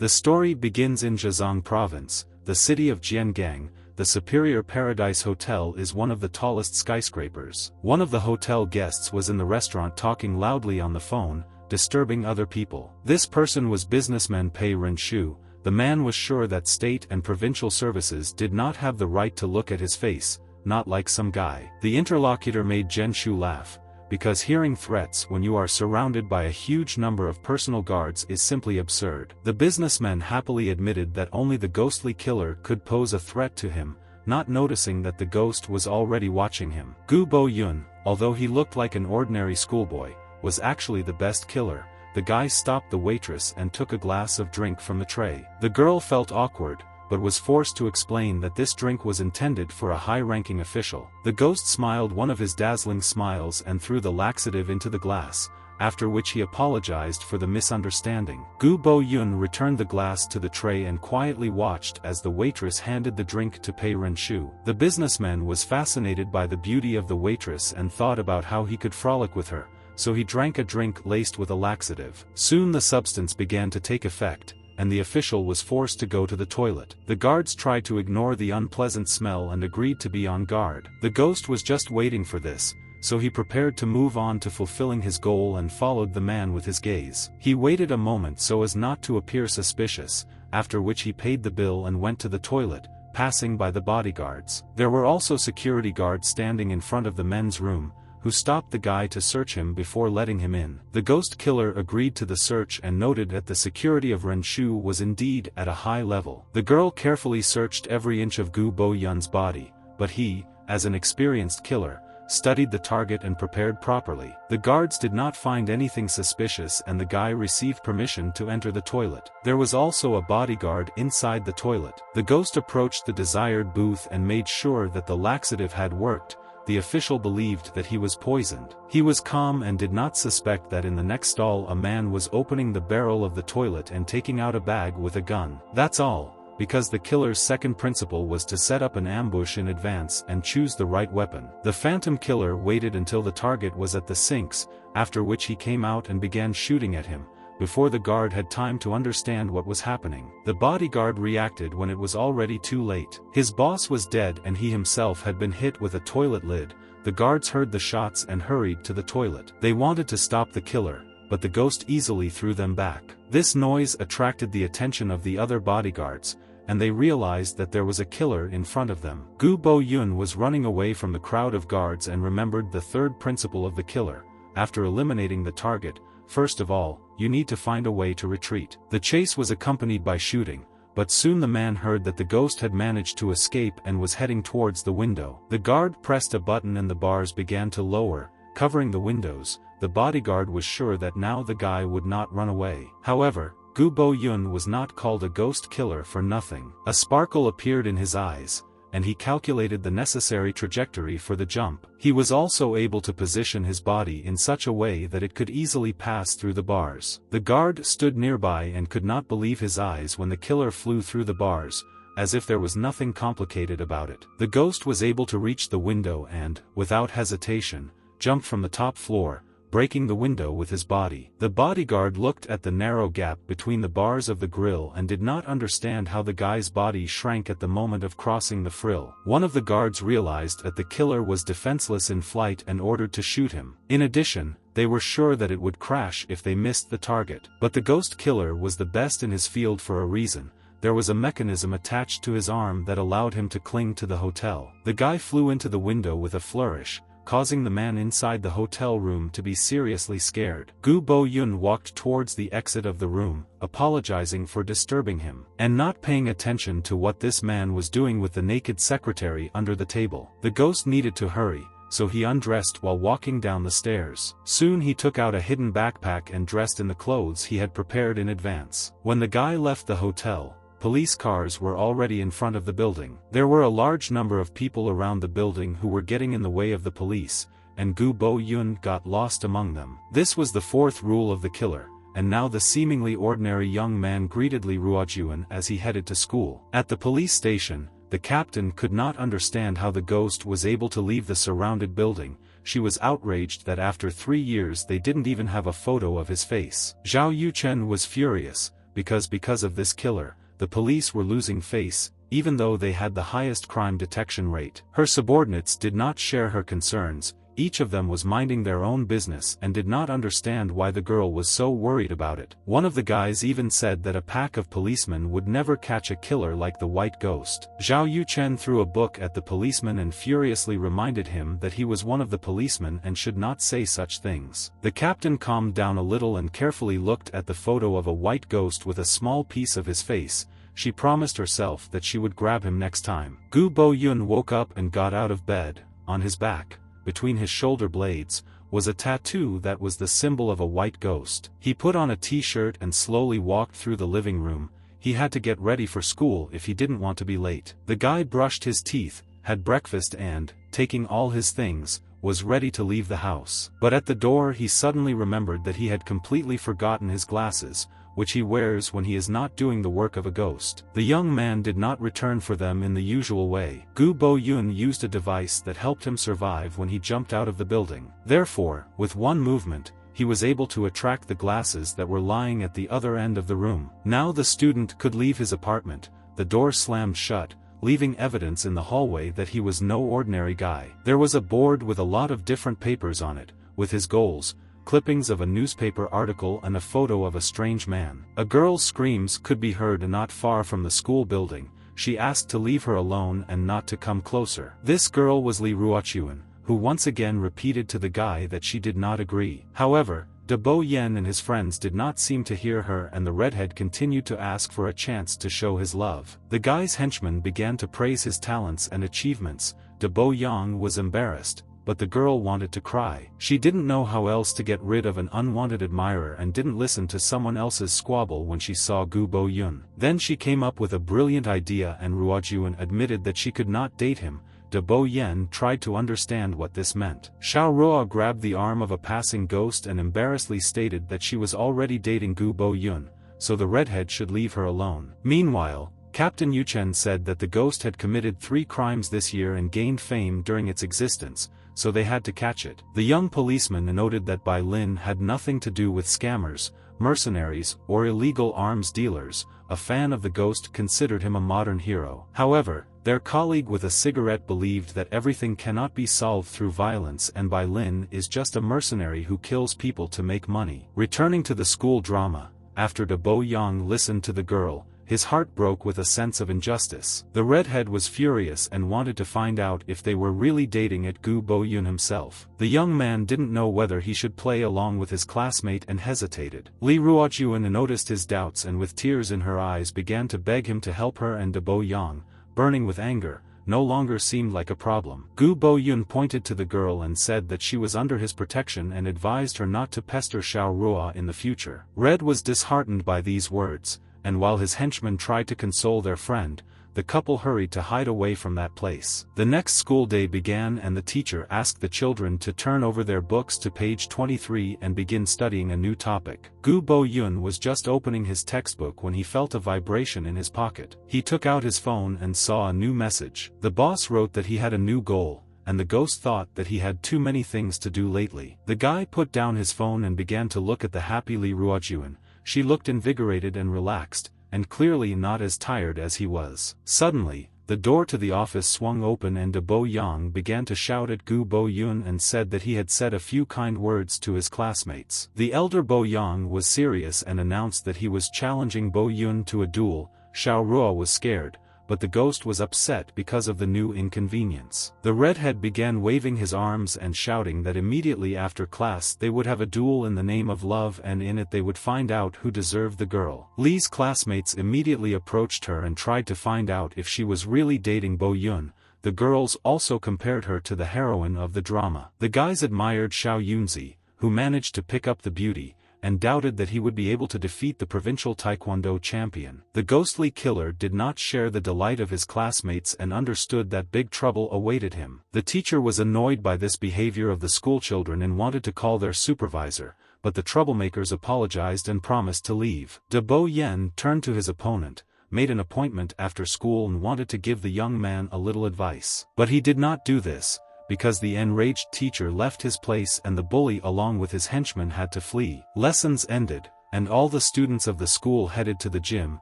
The story begins in Zhejiang Province, the city of Jiangang. The Superior Paradise Hotel is one of the tallest skyscrapers. One of the hotel guests was in the restaurant talking loudly on the phone, disturbing other people. This person was businessman Pei Renshu. The man was sure that state and provincial services did not have the right to look at his face, not like some guy. The interlocutor made Zhenshu laugh, because hearing threats when you are surrounded by a huge number of personal guards is simply absurd. The businessman happily admitted that only the ghostly killer could pose a threat to him, not noticing that the ghost was already watching him. Gu Bo Yun, although he looked like an ordinary schoolboy, was actually the best killer. The guy stopped the waitress and took a glass of drink from the tray. The girl felt awkward, but was forced to explain that this drink was intended for a high-ranking official. The ghost smiled one of his dazzling smiles and threw the laxative into the glass, after which he apologized for the misunderstanding. Gu Bo Yun returned the glass to the tray and quietly watched as the waitress handed the drink to Pei Renshu. The businessman was fascinated by the beauty of the waitress and thought about how he could frolic with her, so he drank a drink laced with a laxative. Soon the substance began to take effect, and the official was forced to go to the toilet. The guards tried to ignore the unpleasant smell and agreed to be on guard. The ghost was just waiting for this, so he prepared to move on to fulfilling his goal and followed the man with his gaze. He waited a moment so as not to appear suspicious, after which he paid the bill and went to the toilet, passing by the bodyguards. There were also security guards standing in front of the men's room, who stopped the guy to search him before letting him in. The ghost killer agreed to the search and noted that the security of Renshu was indeed at a high level. The girl carefully searched every inch of Gu Bo Yun's body, but he, as an experienced killer, studied the target and prepared properly. The guards did not find anything suspicious and the guy received permission to enter the toilet. There was also a bodyguard inside the toilet. The ghost approached the desired booth and made sure that the laxative had worked. The official believed that he was poisoned. He was calm and did not suspect that in the next stall a man was opening the barrel of the toilet and taking out a bag with a gun. That's all, because the killer's second principle was to set up an ambush in advance and choose the right weapon. The phantom killer waited until the target was at the sinks, after which he came out and began shooting at him, before the guard had time to understand what was happening. The bodyguard reacted when it was already too late. His boss was dead and he himself had been hit with a toilet lid. The guards heard the shots and hurried to the toilet. They wanted to stop the killer, but the ghost easily threw them back. This noise attracted the attention of the other bodyguards, and they realized that there was a killer in front of them. Gu Bo Yun was running away from the crowd of guards and remembered the third principle of the killer. After eliminating the target, first of all, you need to find a way to retreat. The chase was accompanied by shooting, but soon the man heard that the ghost had managed to escape and was heading towards the window. The guard pressed a button and the bars began to lower, covering the windows. The bodyguard was sure that now the guy would not run away. However, Gu Bo Yun was not called a ghost killer for nothing. A sparkle appeared in his eyes, and he calculated the necessary trajectory for the jump. He was also able to position his body in such a way that it could easily pass through the bars. The guard stood nearby and could not believe his eyes when the killer flew through the bars, as if there was nothing complicated about it. The ghost was able to reach the window and, without hesitation, jumped from the top floor, breaking the window with his body. The bodyguard looked at the narrow gap between the bars of the grill and did not understand how the guy's body shrank at the moment of crossing the frill. One of the guards realized that the killer was defenseless in flight and ordered to shoot him. In addition, they were sure that it would crash if they missed the target. But the ghost killer was the best in his field for a reason. There was a mechanism attached to his arm that allowed him to cling to the hotel. The guy flew into the window with a flourish, causing the man inside the hotel room to be seriously scared. Gu Bo Yun walked towards the exit of the room, apologizing for disturbing him, and not paying attention to what this man was doing with the naked secretary under the table. The ghost needed to hurry, so he undressed while walking down the stairs. Soon he took out a hidden backpack and dressed in the clothes he had prepared in advance. When the guy left the hotel, police cars were already in front of the building. There were a large number of people around the building who were getting in the way of the police, and Gu Bo Yun got lost among them. This was the fourth rule of the killer, and now the seemingly ordinary young man greeted Li Ruojuan as he headed to school. At the police station, the captain could not understand how the ghost was able to leave the surrounded building. She was outraged that after 3 years they didn't even have a photo of his face. Zhao Yuchen was furious, because of this killer, the police were losing face, even though they had the highest crime detection rate. Her subordinates did not share her concerns, each of them was minding their own business and did not understand why the girl was so worried about it. One of the guys even said that a pack of policemen would never catch a killer like the white ghost. Zhao Yuchen threw a book at the policeman and furiously reminded him that he was one of the policemen and should not say such things. The captain calmed down a little and carefully looked at the photo of a white ghost with a small piece of his face. She promised herself that she would grab him next time. Gu Bo-yun woke up and got out of bed. On his back, between his shoulder blades, was a tattoo that was the symbol of a white ghost. He put on a t-shirt and slowly walked through the living room. He had to get ready for school if he didn't want to be late. The guy brushed his teeth, had breakfast and, taking all his things, was ready to leave the house. But at the door he suddenly remembered that he had completely forgotten his glasses, which he wears when he is not doing the work of a ghost. The young man did not return for them in the usual way. Gu Bo-yun used a device that helped him survive when he jumped out of the building. Therefore, with one movement, he was able to attract the glasses that were lying at the other end of the room. Now the student could leave his apartment. The door slammed shut, leaving evidence in the hallway that he was no ordinary guy. There was a board with a lot of different papers on it, with his goals, clippings of a newspaper article and a photo of a strange man. A girl's screams could be heard not far from the school building. She asked to leave her alone and not to come closer. This girl was Li Ruochuan, who once again repeated to the guy that she did not agree. However, De Bo Yen and his friends did not seem to hear her, and the redhead continued to ask for a chance to show his love. The guy's henchmen began to praise his talents and achievements. De Bo Yang was embarrassed, but the girl wanted to cry. She didn't know how else to get rid of an unwanted admirer and didn't listen to someone else's squabble when she saw Gu Bo-yun. Then she came up with a brilliant idea and Ruojuan admitted that she could not date him. De Bo Yen tried to understand what this meant. Xiao Ruo grabbed the arm of a passing ghost and embarrassedly stated that she was already dating Gu Bo-yun, so the redhead should leave her alone. Meanwhile, Captain Yuchen said that the ghost had committed 3 crimes this year and gained fame during its existence, so they had to catch it. The young policeman noted that Bai Lin had nothing to do with scammers, mercenaries, or illegal arms dealers. A fan of the ghost considered him a modern hero. However, their colleague with a cigarette believed that everything cannot be solved through violence and Bai Lin is just a mercenary who kills people to make money. Returning to the school drama, after De Bo Yang listened to the girl, his heart broke with a sense of injustice. The redhead was furious and wanted to find out if they were really dating at Gu Bo-yun himself. The young man didn't know whether he should play along with his classmate and hesitated. Li Ruojuan noticed his doubts and with tears in her eyes began to beg him to help her, and De Bo Yang, burning with anger, no longer seemed like a problem. Gu Bo-yun pointed to the girl and said that she was under his protection and advised her not to pester Xiao Ruo in the future. Red was disheartened by these words, and while his henchmen tried to console their friend, the couple hurried to hide away from that place. The next school day began and the teacher asked the children to turn over their books to page 23 and begin studying a new topic. Gu Bo-yun was just opening his textbook when he felt a vibration in his pocket. He took out his phone and saw a new message. The boss wrote that he had a new goal, and the ghost thought that he had too many things to do lately. The guy put down his phone and began to look at the happy Li Ruojuan. She looked invigorated and relaxed, and clearly not as tired as he was. Suddenly, the door to the office swung open and De Bo Yang began to shout at Gu Bo-yun and said that he had said a few kind words to his classmates. The elder Bo Yang was serious and announced that he was challenging Bo-yun to a duel. Xiao Ruo was scared, but the ghost was upset because of the new inconvenience. The redhead began waving his arms and shouting that immediately after class they would have a duel in the name of love, and in it they would find out who deserved the girl. Li's classmates immediately approached her and tried to find out if she was really dating Bo-yun. The girls also compared her to the heroine of the drama. The guys admired Xiao Yunzi, who managed to pick up the beauty, and doubted that he would be able to defeat the provincial taekwondo champion. The ghostly killer did not share the delight of his classmates and understood that big trouble awaited him. The teacher was annoyed by this behavior of the schoolchildren and wanted to call their supervisor, but the troublemakers apologized and promised to leave. De Bo Yen turned to his opponent, made an appointment after school and wanted to give the young man a little advice. But he did not do this, because the enraged teacher left his place and the bully along with his henchmen had to flee. Lessons ended. and all the students of the school headed to the gym,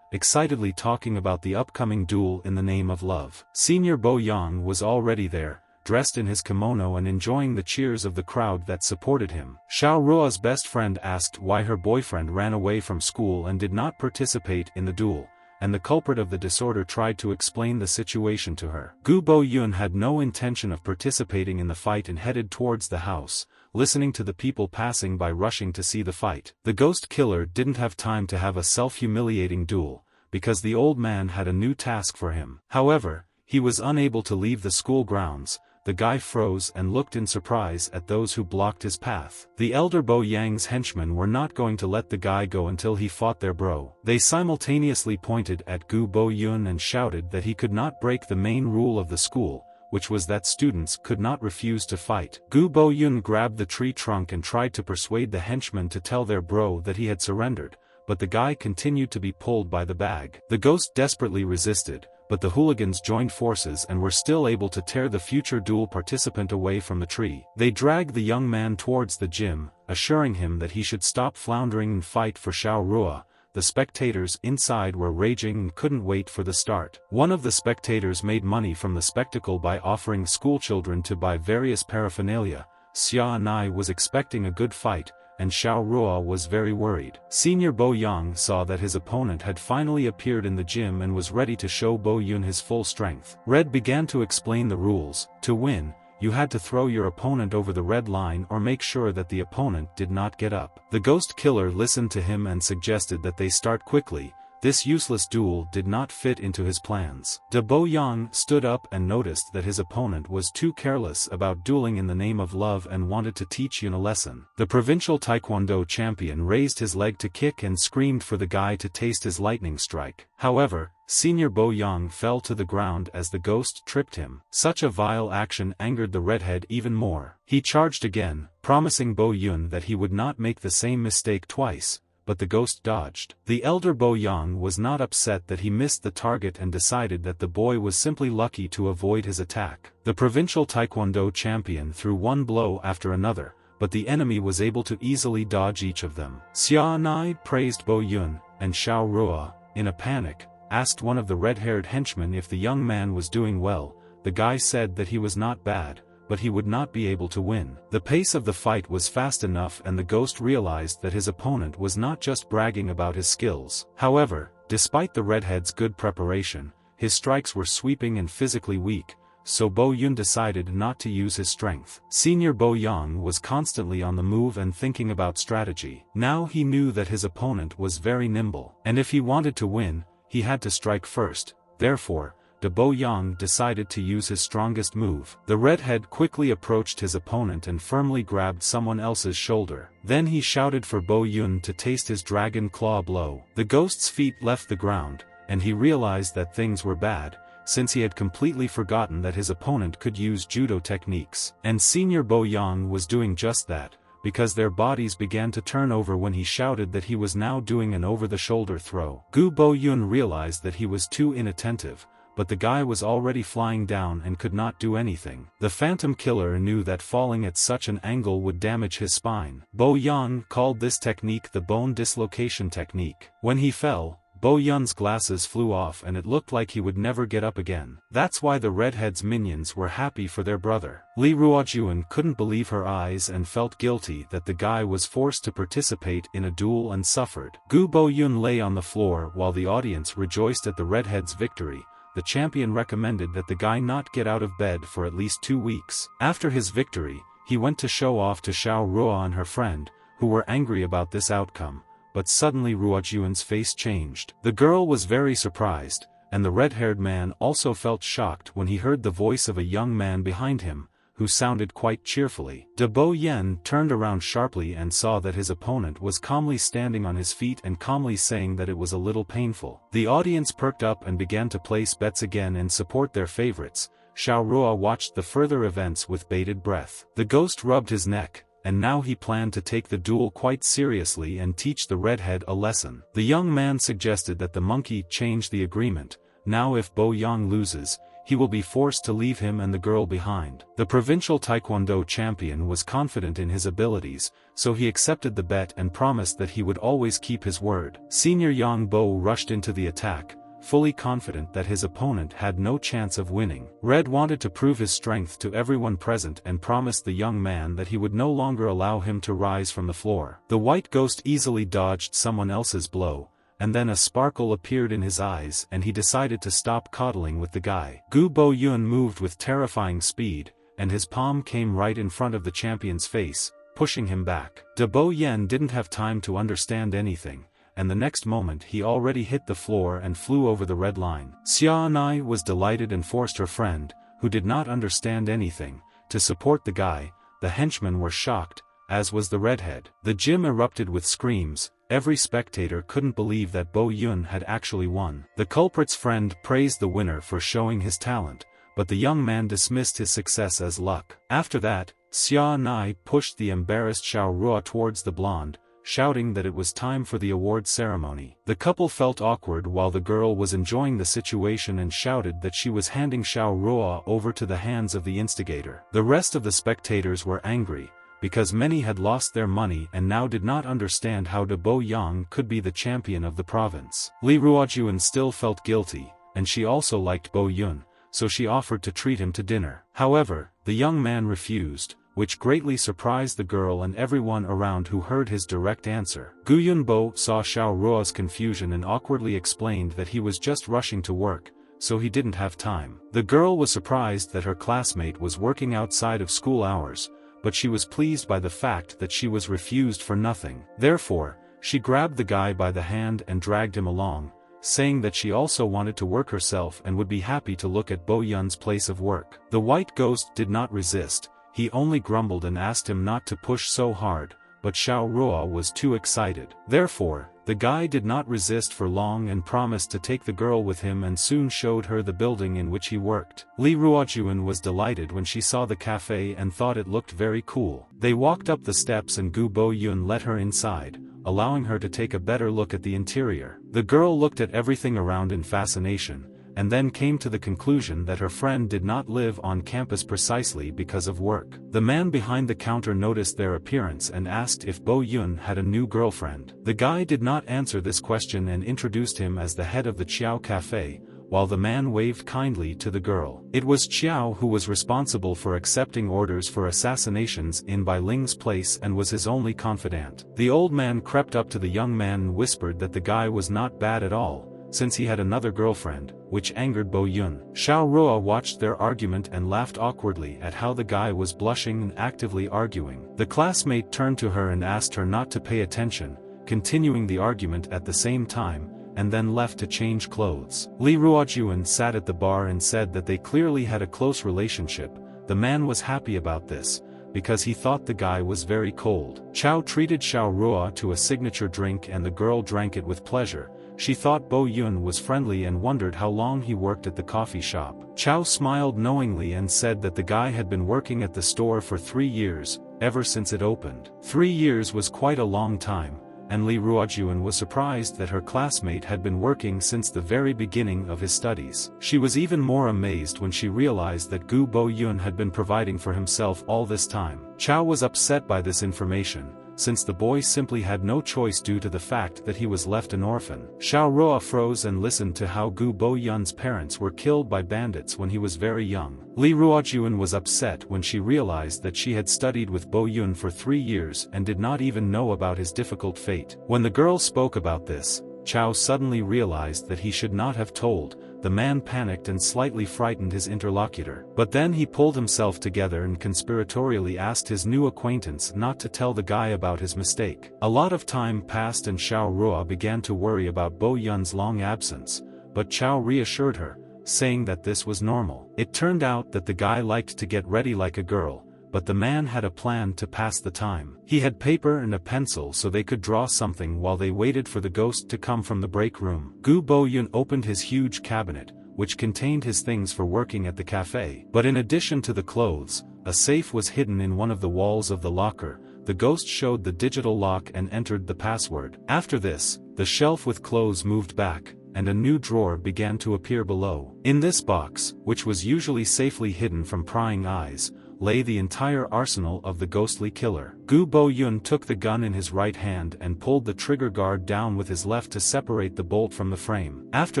excitedly talking about the upcoming duel in the name of love. Senior Bo Yang was already there, dressed in his kimono and enjoying the cheers of the crowd that supported him. Xiao Ruo's best friend asked why her boyfriend ran away from school and did not participate in the duel, and the culprit of the disorder tried to explain the situation to her. Gu Bo-yun had no intention of participating in the fight and headed towards the house, listening to the people passing by rushing to see the fight. The ghost killer didn't have time to have a self-humiliating duel, because the old man had a new task for him. However, he was unable to leave the school grounds. The guy froze and looked in surprise at those who blocked his path. The elder Bo Yang's henchmen were not going to let the guy go until he fought their bro. They simultaneously pointed at Gu Bo-yun and shouted that he could not break the main rule of the school, which was that students could not refuse to fight. Gu Bo-yun grabbed the tree trunk and tried to persuade the henchmen to tell their bro that he had surrendered, but the guy continued to be pulled by the bag. The ghost desperately resisted, but the hooligans joined forces and were still able to tear the future duel participant away from the tree. They dragged the young man towards the gym, assuring him that he should stop floundering and fight for Xiao Rua. The spectators inside were raging and couldn't wait for the start. One of the spectators made money from the spectacle by offering schoolchildren to buy various paraphernalia. Xia Nai was expecting a good fight, and Xiao Rua was very worried. Senior Bo Yang saw that his opponent had finally appeared in the gym and was ready to show Bo Yun his full strength. Red began to explain the rules. To win, you had to throw your opponent over the red line or make sure that the opponent did not get up. The ghost killer listened to him and suggested that they start quickly. This useless duel did not fit into his plans. De Bo Yang stood up and noticed that his opponent was too careless about dueling in the name of love and wanted to teach Yun a lesson. The provincial taekwondo champion raised his leg to kick and screamed for the guy to taste his lightning strike. However, Senior Bo Yang fell to the ground as the ghost tripped him. Such a vile action angered the redhead even more. He charged again, promising Bo Yun that he would not make the same mistake twice. But the ghost dodged. The elder Bo Yang was not upset that he missed the target and decided that the boy was simply lucky to avoid his attack. The provincial taekwondo champion threw one blow after another, but the enemy was able to easily dodge each of them. Xia Nai praised Bo Yun, and Xiao Rua, in a panic, asked one of the red-haired henchmen if the young man was doing well. The guy said that he was not bad, but he would not be able to win. The pace of the fight was fast enough and the ghost realized that his opponent was not just bragging about his skills. However, despite the redhead's good preparation, his strikes were sweeping and physically weak, so Bo Yun decided not to use his strength. Senior Bo Yang was constantly on the move and thinking about strategy. Now he knew that his opponent was very nimble, and if he wanted to win, he had to strike first. Therefore, De Bo Yang decided to use his strongest move. The redhead quickly approached his opponent and firmly grabbed someone else's shoulder. Then he shouted for Bo Yun to taste his dragon claw blow. The ghost's feet left the ground, and he realized that things were bad, since he had completely forgotten that his opponent could use judo techniques. And Senior Bo Yang was doing just that, because their bodies began to turn over when he shouted that he was now doing an over-the-shoulder throw. Gu Bo Yun realized that he was too inattentive, but the guy was already flying down and could not do anything. The phantom killer knew that falling at such an angle would damage his spine. Bo Yang called this technique the bone dislocation technique. When he fell, Bo Yun's glasses flew off and it looked like he would never get up again. That's why the redhead's minions were happy for their brother. Li Ruojuan couldn't believe her eyes and felt guilty that the guy was forced to participate in a duel and suffered. Gu Bo Yun lay on the floor while the audience rejoiced at the redhead's victory. The champion recommended that the guy not get out of bed for at least 2 weeks. After his victory, he went to show off to Xiao Rua and her friend, who were angry about this outcome, but suddenly Ruojuan's face changed. The girl was very surprised, and the red-haired man also felt shocked when he heard the voice of a young man behind him, who sounded quite cheerfully. De Bo Yen turned around sharply and saw that his opponent was calmly standing on his feet and calmly saying that it was a little painful. The audience perked up and began to place bets again and support their favorites. Xiao Rua watched the further events with bated breath. The ghost rubbed his neck, and now he planned to take the duel quite seriously and teach the redhead a lesson. The young man suggested that the monkey change the agreement. Now if Bo Yang loses, he will be forced to leave him and the girl behind. The provincial taekwondo champion was confident in his abilities, so he accepted the bet and promised that he would always keep his word. Senior Yang Bo rushed into the attack, fully confident that his opponent had no chance of winning. Red wanted to prove his strength to everyone present and promised the young man that he would no longer allow him to rise from the floor. The white ghost easily dodged someone else's blow, and then a sparkle appeared in his eyes and he decided to stop coddling with the guy. Gu Bo Yun moved with terrifying speed, and his palm came right in front of the champion's face, pushing him back. De Bo Yen didn't have time to understand anything, and the next moment he already hit the floor and flew over the red line. Xia Nai was delighted and forced her friend, who did not understand anything, to support the guy. The henchmen were shocked, as was the redhead. The gym erupted with screams. Every spectator couldn't believe that Bo Yun had actually won. The culprit's friend praised the winner for showing his talent, but the young man dismissed his success as luck. After that, Xia Nai pushed the embarrassed Xiao Ruo towards the blonde, shouting that it was time for the award ceremony. The couple felt awkward while the girl was enjoying the situation and shouted that she was handing Xiao Ruo over to the hands of the instigator. The rest of the spectators were angry, because many had lost their money and now did not understand how De Bo Yang could be the champion of the province. Li Ruojuan still felt guilty, and she also liked Bo Yun, so she offered to treat him to dinner. However, the young man refused, which greatly surprised the girl and everyone around who heard his direct answer. Gu Yunbo saw Xiao Ruo's confusion and awkwardly explained that he was just rushing to work, so he didn't have time. The girl was surprised that her classmate was working outside of school hours, but she was pleased by the fact that she was refused for nothing. Therefore, she grabbed the guy by the hand and dragged him along, saying that she also wanted to work herself and would be happy to look at Bo Yun's place of work. The white ghost did not resist. He only grumbled and asked him not to push so hard, but Xiao Ruo was too excited. Therefore, the guy did not resist for long and promised to take the girl with him and soon showed her the building in which he worked. Li Ruojuan was delighted when she saw the cafe and thought it looked very cool. They walked up the steps and Gu Bo Yun let her inside, allowing her to take a better look at the interior. The girl looked at everything around in fascination, and then came to the conclusion that her friend did not live on campus precisely because of work. The man behind the counter noticed their appearance and asked if Bo Yun had a new girlfriend. The guy did not answer this question and introduced him as the head of the Chiao Cafe, while the man waved kindly to the girl. It was Chiao who was responsible for accepting orders for assassinations in Bai Ling's place and was his only confidant. The old man crept up to the young man and whispered that the guy was not bad at all, since he had another girlfriend, which angered Bo Yun. Xiao Ruo watched their argument and laughed awkwardly at how the guy was blushing and actively arguing. The classmate turned to her and asked her not to pay attention, continuing the argument at the same time, and then left to change clothes. Li Ruojuan sat at the bar and said that they clearly had a close relationship. The man was happy about this, because he thought the guy was very cold. Chao treated Xiao Ruo to a signature drink and the girl drank it with pleasure. She thought Bo Yun was friendly and wondered how long he worked at the coffee shop. Chao smiled knowingly and said that the guy had been working at the store for 3 years, ever since it opened. 3 years was quite a long time, and Li Ruojuan was surprised that her classmate had been working since the very beginning of his studies. She was even more amazed when she realized that Gu Bo Yun had been providing for himself all this time. Chao was upset by this information, since the boy simply had no choice due to the fact that he was left an orphan. Xiao Ruo froze and listened to how Gu Bo Yun's parents were killed by bandits when he was very young. Li Ruojuan was upset when she realized that she had studied with Bo Yun for 3 years and did not even know about his difficult fate. When the girl spoke about this, Chao suddenly realized that he should not have told. The man panicked and slightly frightened his interlocutor. But then he pulled himself together and conspiratorially asked his new acquaintance not to tell the guy about his mistake. A lot of time passed and Xiao Ruo began to worry about Bo Yun's long absence, but Chao reassured her, saying that this was normal. It turned out that the guy liked to get ready like a girl, but the man had a plan to pass the time. He had paper and a pencil so they could draw something while they waited for the ghost to come from the break room. Gu Bo Yun opened his huge cabinet, which contained his things for working at the cafe. But in addition to the clothes, a safe was hidden in one of the walls of the locker. The ghost showed the digital lock and entered the password. After this, the shelf with clothes moved back, and a new drawer began to appear below. In this box, which was usually safely hidden from prying eyes, lay the entire arsenal of the ghostly killer. Gu Bo-yun took the gun in his right hand and pulled the trigger guard down with his left to separate the bolt from the frame. After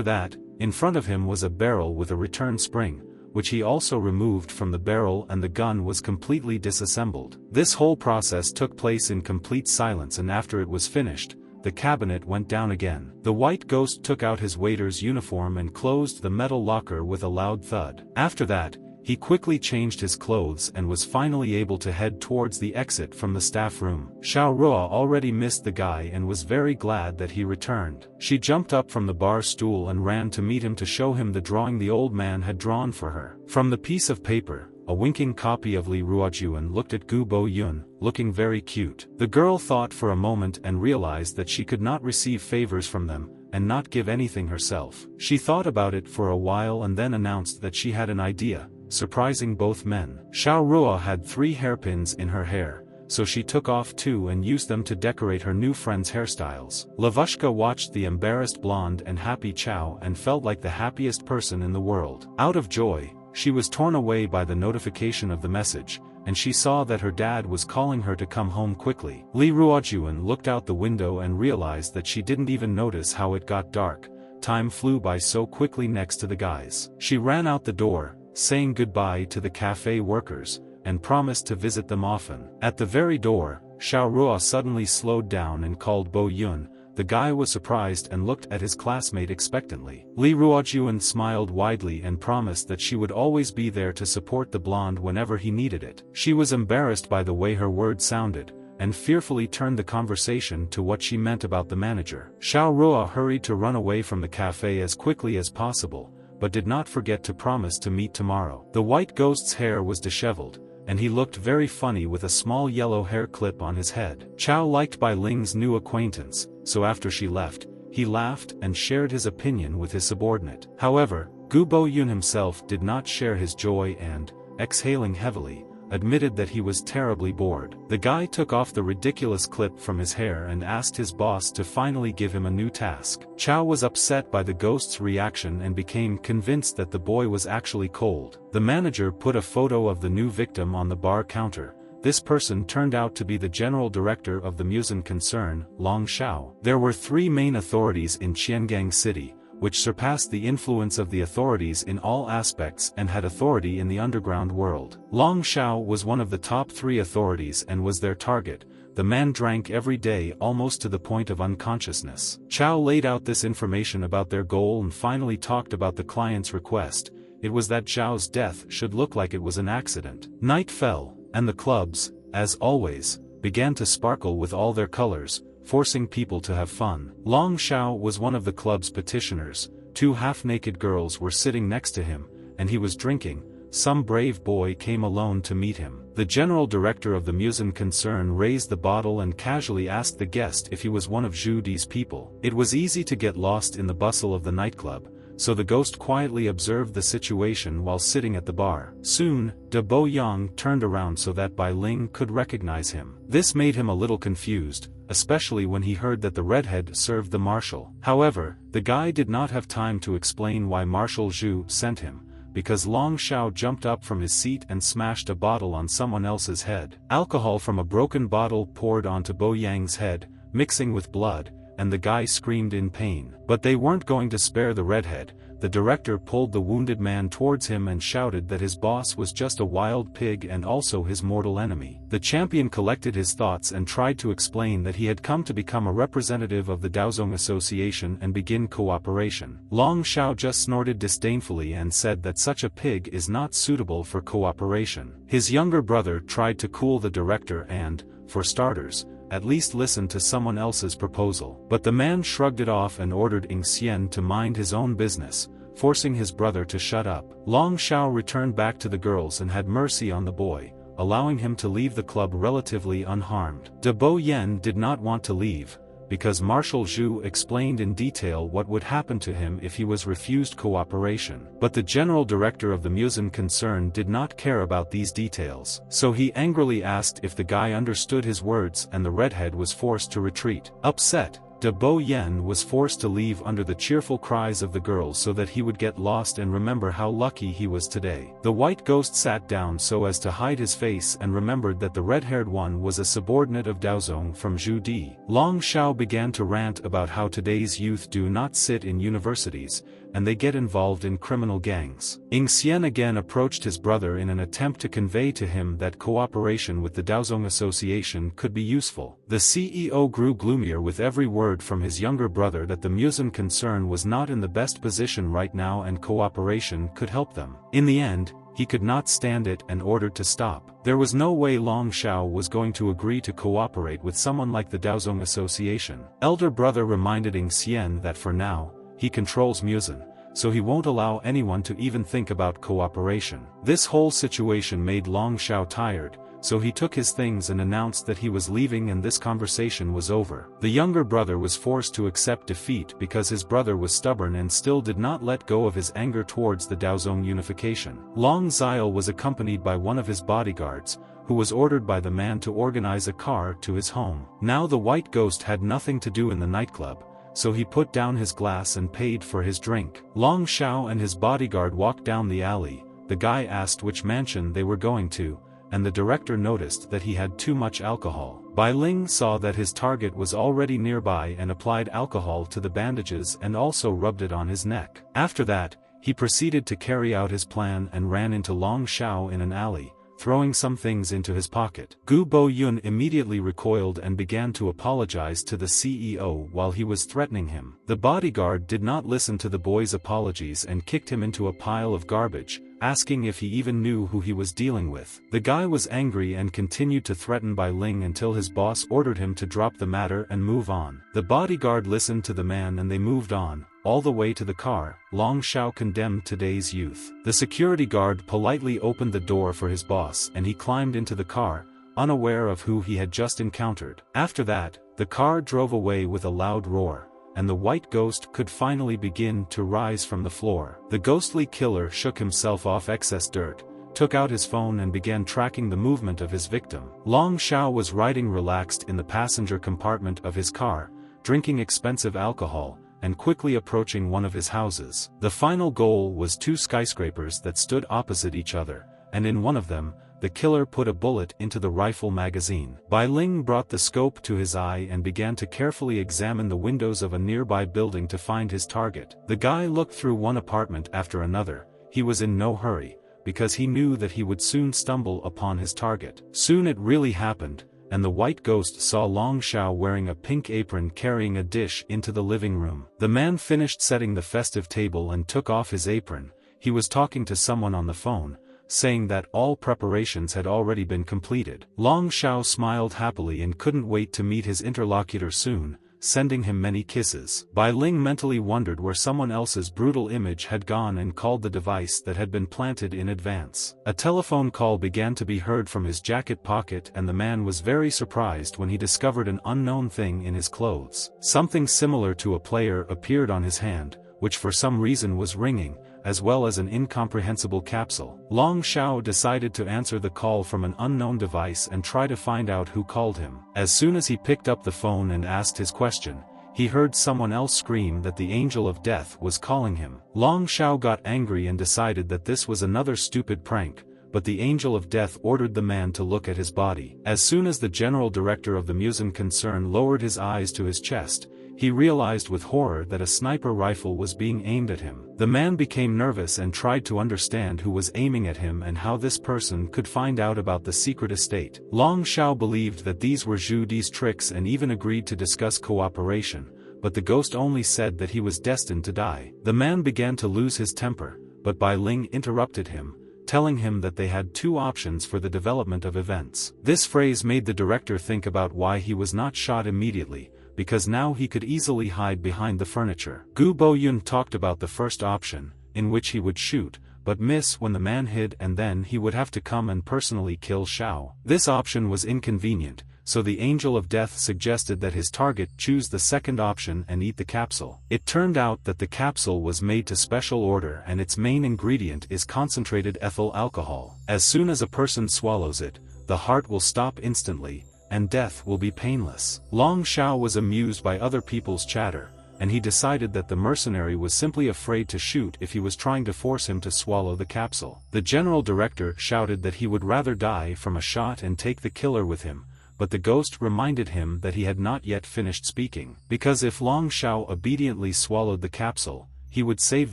that, in front of him was a barrel with a return spring, which he also removed from the barrel, and the gun was completely disassembled. This whole process took place in complete silence, and after it was finished, the cabinet went down again. The white ghost took out his waiter's uniform and closed the metal locker with a loud thud. After that, he quickly changed his clothes and was finally able to head towards the exit from the staff room. Xiao Ruo already missed the guy and was very glad that he returned. She jumped up from the bar stool and ran to meet him to show him the drawing the old man had drawn for her. From the piece of paper, a winking copy of Li Ruojuan looked at Gu Bo-yun, looking very cute. The girl thought for a moment and realized that she could not receive favors from them, and not give anything herself. She thought about it for a while and then announced that she had an idea, surprising both men. Xiao Ruo had 3 hairpins in her hair, so she took off 2 and used them to decorate her new friend's hairstyles. Lavushka watched the embarrassed blonde and happy Chao and felt like the happiest person in the world. Out of joy, she was torn away by the notification of the message, and she saw that her dad was calling her to come home quickly. Li Ruojuan looked out the window and realized that she didn't even notice how it got dark. Time flew by so quickly next to the guys. She ran out the door, saying goodbye to the cafe workers, and promised to visit them often. At the very door, Xiao Ruo suddenly slowed down and called Bo-yun. The guy was surprised and looked at his classmate expectantly. Li Ruojuan smiled widely and promised that she would always be there to support the blonde whenever he needed it. She was embarrassed by the way her words sounded, and fearfully turned the conversation to what she meant about the manager. Xiao Ruo hurried to run away from the cafe as quickly as possible, but did not forget to promise to meet tomorrow. The white ghost's hair was disheveled, and he looked very funny with a small yellow hair clip on his head. Chao liked Bai Ling's new acquaintance, so after she left, he laughed and shared his opinion with his subordinate. However, Gu Bo-yun himself did not share his joy and, exhaling heavily, admitted that he was terribly bored. The guy took off the ridiculous clip from his hair and asked his boss to finally give him a new task. Chao was upset by the ghost's reaction and became convinced that the boy was actually cold. The manager put a photo of the new victim on the bar counter. This person turned out to be the general director of the Musen concern, Long Shao. There were 3 main authorities in Qiangang City, which surpassed the influence of the authorities in all aspects and had authority in the underground world. Long Shao was one of the top 3 authorities and was their target. The man drank every day almost to the point of unconsciousness. Chao laid out this information about their goal and finally talked about the client's request. It was that Zhao's death should look like it was an accident. Night fell, and the clubs, as always, began to sparkle with all their colors, forcing people to have fun. Long Shao was one of the club's petitioners. 2 half-naked girls were sitting next to him, and he was drinking. Some brave boy came alone to meet him. The general director of the Musen concern raised the bottle and casually asked the guest if he was one of Zhu Di's people. It was easy to get lost in the bustle of the nightclub, so the ghost quietly observed the situation while sitting at the bar. Soon, De Bo Yang turned around so that Bai Ling could recognize him. This made him a little confused, especially when he heard that the redhead served the marshal. However, the guy did not have time to explain why Marshal Zhu sent him, because Long Shao jumped up from his seat and smashed a bottle on someone else's head. Alcohol from a broken bottle poured onto Bo Yang's head, mixing with blood, and the guy screamed in pain. But they weren't going to spare the redhead. The director pulled the wounded man towards him and shouted that his boss was just a wild pig and also his mortal enemy. The champion collected his thoughts and tried to explain that he had come to become a representative of the Daozong Association and begin cooperation. Long Shao just snorted disdainfully and said that such a pig is not suitable for cooperation. His younger brother tried to cool the director and, for starters, at least listen to someone else's proposal. But the man shrugged it off and ordered Ing Xian to mind his own business, forcing his brother to shut up. Long Shao returned back to the girls and had mercy on the boy, allowing him to leave the club relatively unharmed. De Bo Yen did not want to leave, because Marshal Zhu explained in detail what would happen to him if he was refused cooperation. But the general director of the Musen concern did not care about these details. So he angrily asked if the guy understood his words, and the redhead was forced to retreat. Upset, De Bo Yen was forced to leave under the cheerful cries of the girls so that he would get lost and remember how lucky he was today. The white ghost sat down so as to hide his face and remembered that the red-haired one was a subordinate of Daozong from Zhu Di. Long Xiao began to rant about how today's youth do not sit in universities, and they get involved in criminal gangs. Ying Xian again approached his brother in an attempt to convey to him that cooperation with the Daozong Association could be useful. The CEO grew gloomier with every word from his younger brother that the Musen concern was not in the best position right now and cooperation could help them. In the end, he could not stand it and ordered to stop. There was no way Long Xiao was going to agree to cooperate with someone like the Daozong Association. Elder brother reminded Ying Xian that for now, he controls Musen, so he won't allow anyone to even think about cooperation. This whole situation made Long Xiao tired, so he took his things and announced that he was leaving and this conversation was over. The younger brother was forced to accept defeat because his brother was stubborn and still did not let go of his anger towards the Daozong unification. Long Xiao was accompanied by one of his bodyguards, who was ordered by the man to organize a car to his home. Now the white ghost had nothing to do in the nightclub, so he put down his glass and paid for his drink. Long Xiao and his bodyguard walked down the alley. The guy asked which mansion they were going to, and the director noticed that he had too much alcohol. Bai Ling saw that his target was already nearby and applied alcohol to the bandages and also rubbed it on his neck. After that, he proceeded to carry out his plan and ran into Long Xiao in an alley, throwing some things into his pocket. Gu Bo Yun immediately recoiled and began to apologize to the CEO while he was threatening him. The bodyguard did not listen to the boy's apologies and kicked him into a pile of garbage, asking if he even knew who he was dealing with. The guy was angry and continued to threaten Bai Ling until his boss ordered him to drop the matter and move on. The bodyguard listened to the man and they moved on, all the way to the car. Long Xiao condemned today's youth. The security guard politely opened the door for his boss and he climbed into the car, unaware of who he had just encountered. After that, the car drove away with a loud roar, and the white ghost could finally begin to rise from the floor. The ghostly killer shook himself off excess dirt, took out his phone and began tracking the movement of his victim. Long Xiao was riding relaxed in the passenger compartment of his car, drinking expensive alcohol, and quickly approaching one of his houses. The final goal was two skyscrapers that stood opposite each other, and in one of them, the killer put a bullet into the rifle magazine. Bai Ling brought the scope to his eye and began to carefully examine the windows of a nearby building to find his target. The guy looked through one apartment after another. He was in no hurry, because he knew that he would soon stumble upon his target. Soon it really happened, and the white ghost saw Long Xiao wearing a pink apron carrying a dish into the living room. The man finished setting the festive table and took off his apron. He was talking to someone on the phone, saying that all preparations had already been completed. Long Xiao smiled happily and couldn't wait to meet his interlocutor soon, sending him many kisses. Bai Ling mentally wondered where someone else's brutal image had gone and called the device that had been planted in advance. A telephone call began to be heard from his jacket pocket and the man was very surprised when he discovered an unknown thing in his clothes. Something similar to a player appeared on his hand, which for some reason was ringing, as well as an incomprehensible capsule. Long Xiao decided to answer the call from an unknown device and try to find out who called him. As soon as he picked up the phone and asked his question, he heard someone else scream that the Angel of Death was calling him. Long Xiao got angry and decided that this was another stupid prank, but the Angel of Death ordered the man to look at his body. As soon as the general director of the Musen concern lowered his eyes to his chest, he realized with horror that a sniper rifle was being aimed at him. The man became nervous and tried to understand who was aiming at him and how this person could find out about the secret estate. Long Xiao believed that these were Zhu Di's tricks and even agreed to discuss cooperation, but the ghost only said that he was destined to die. The man began to lose his temper, but Bai Ling interrupted him, telling him that they had two options for the development of events. This phrase made the director think about why he was not shot immediately, because now he could easily hide behind the furniture. Gu Boyun talked about the first option, in which he would shoot, but miss when the man hid and then he would have to come and personally kill Xiao. This option was inconvenient, so the Angel of Death suggested that his target choose the second option and eat the capsule. It turned out that the capsule was made to special order and its main ingredient is concentrated ethyl alcohol. As soon as a person swallows it, the heart will stop instantly, and death will be painless. Long Xiao was amused by other people's chatter, and he decided that the mercenary was simply afraid to shoot if he was trying to force him to swallow the capsule. The general director shouted that he would rather die from a shot and take the killer with him, but the ghost reminded him that he had not yet finished speaking, because if Long Xiao obediently swallowed the capsule, he would save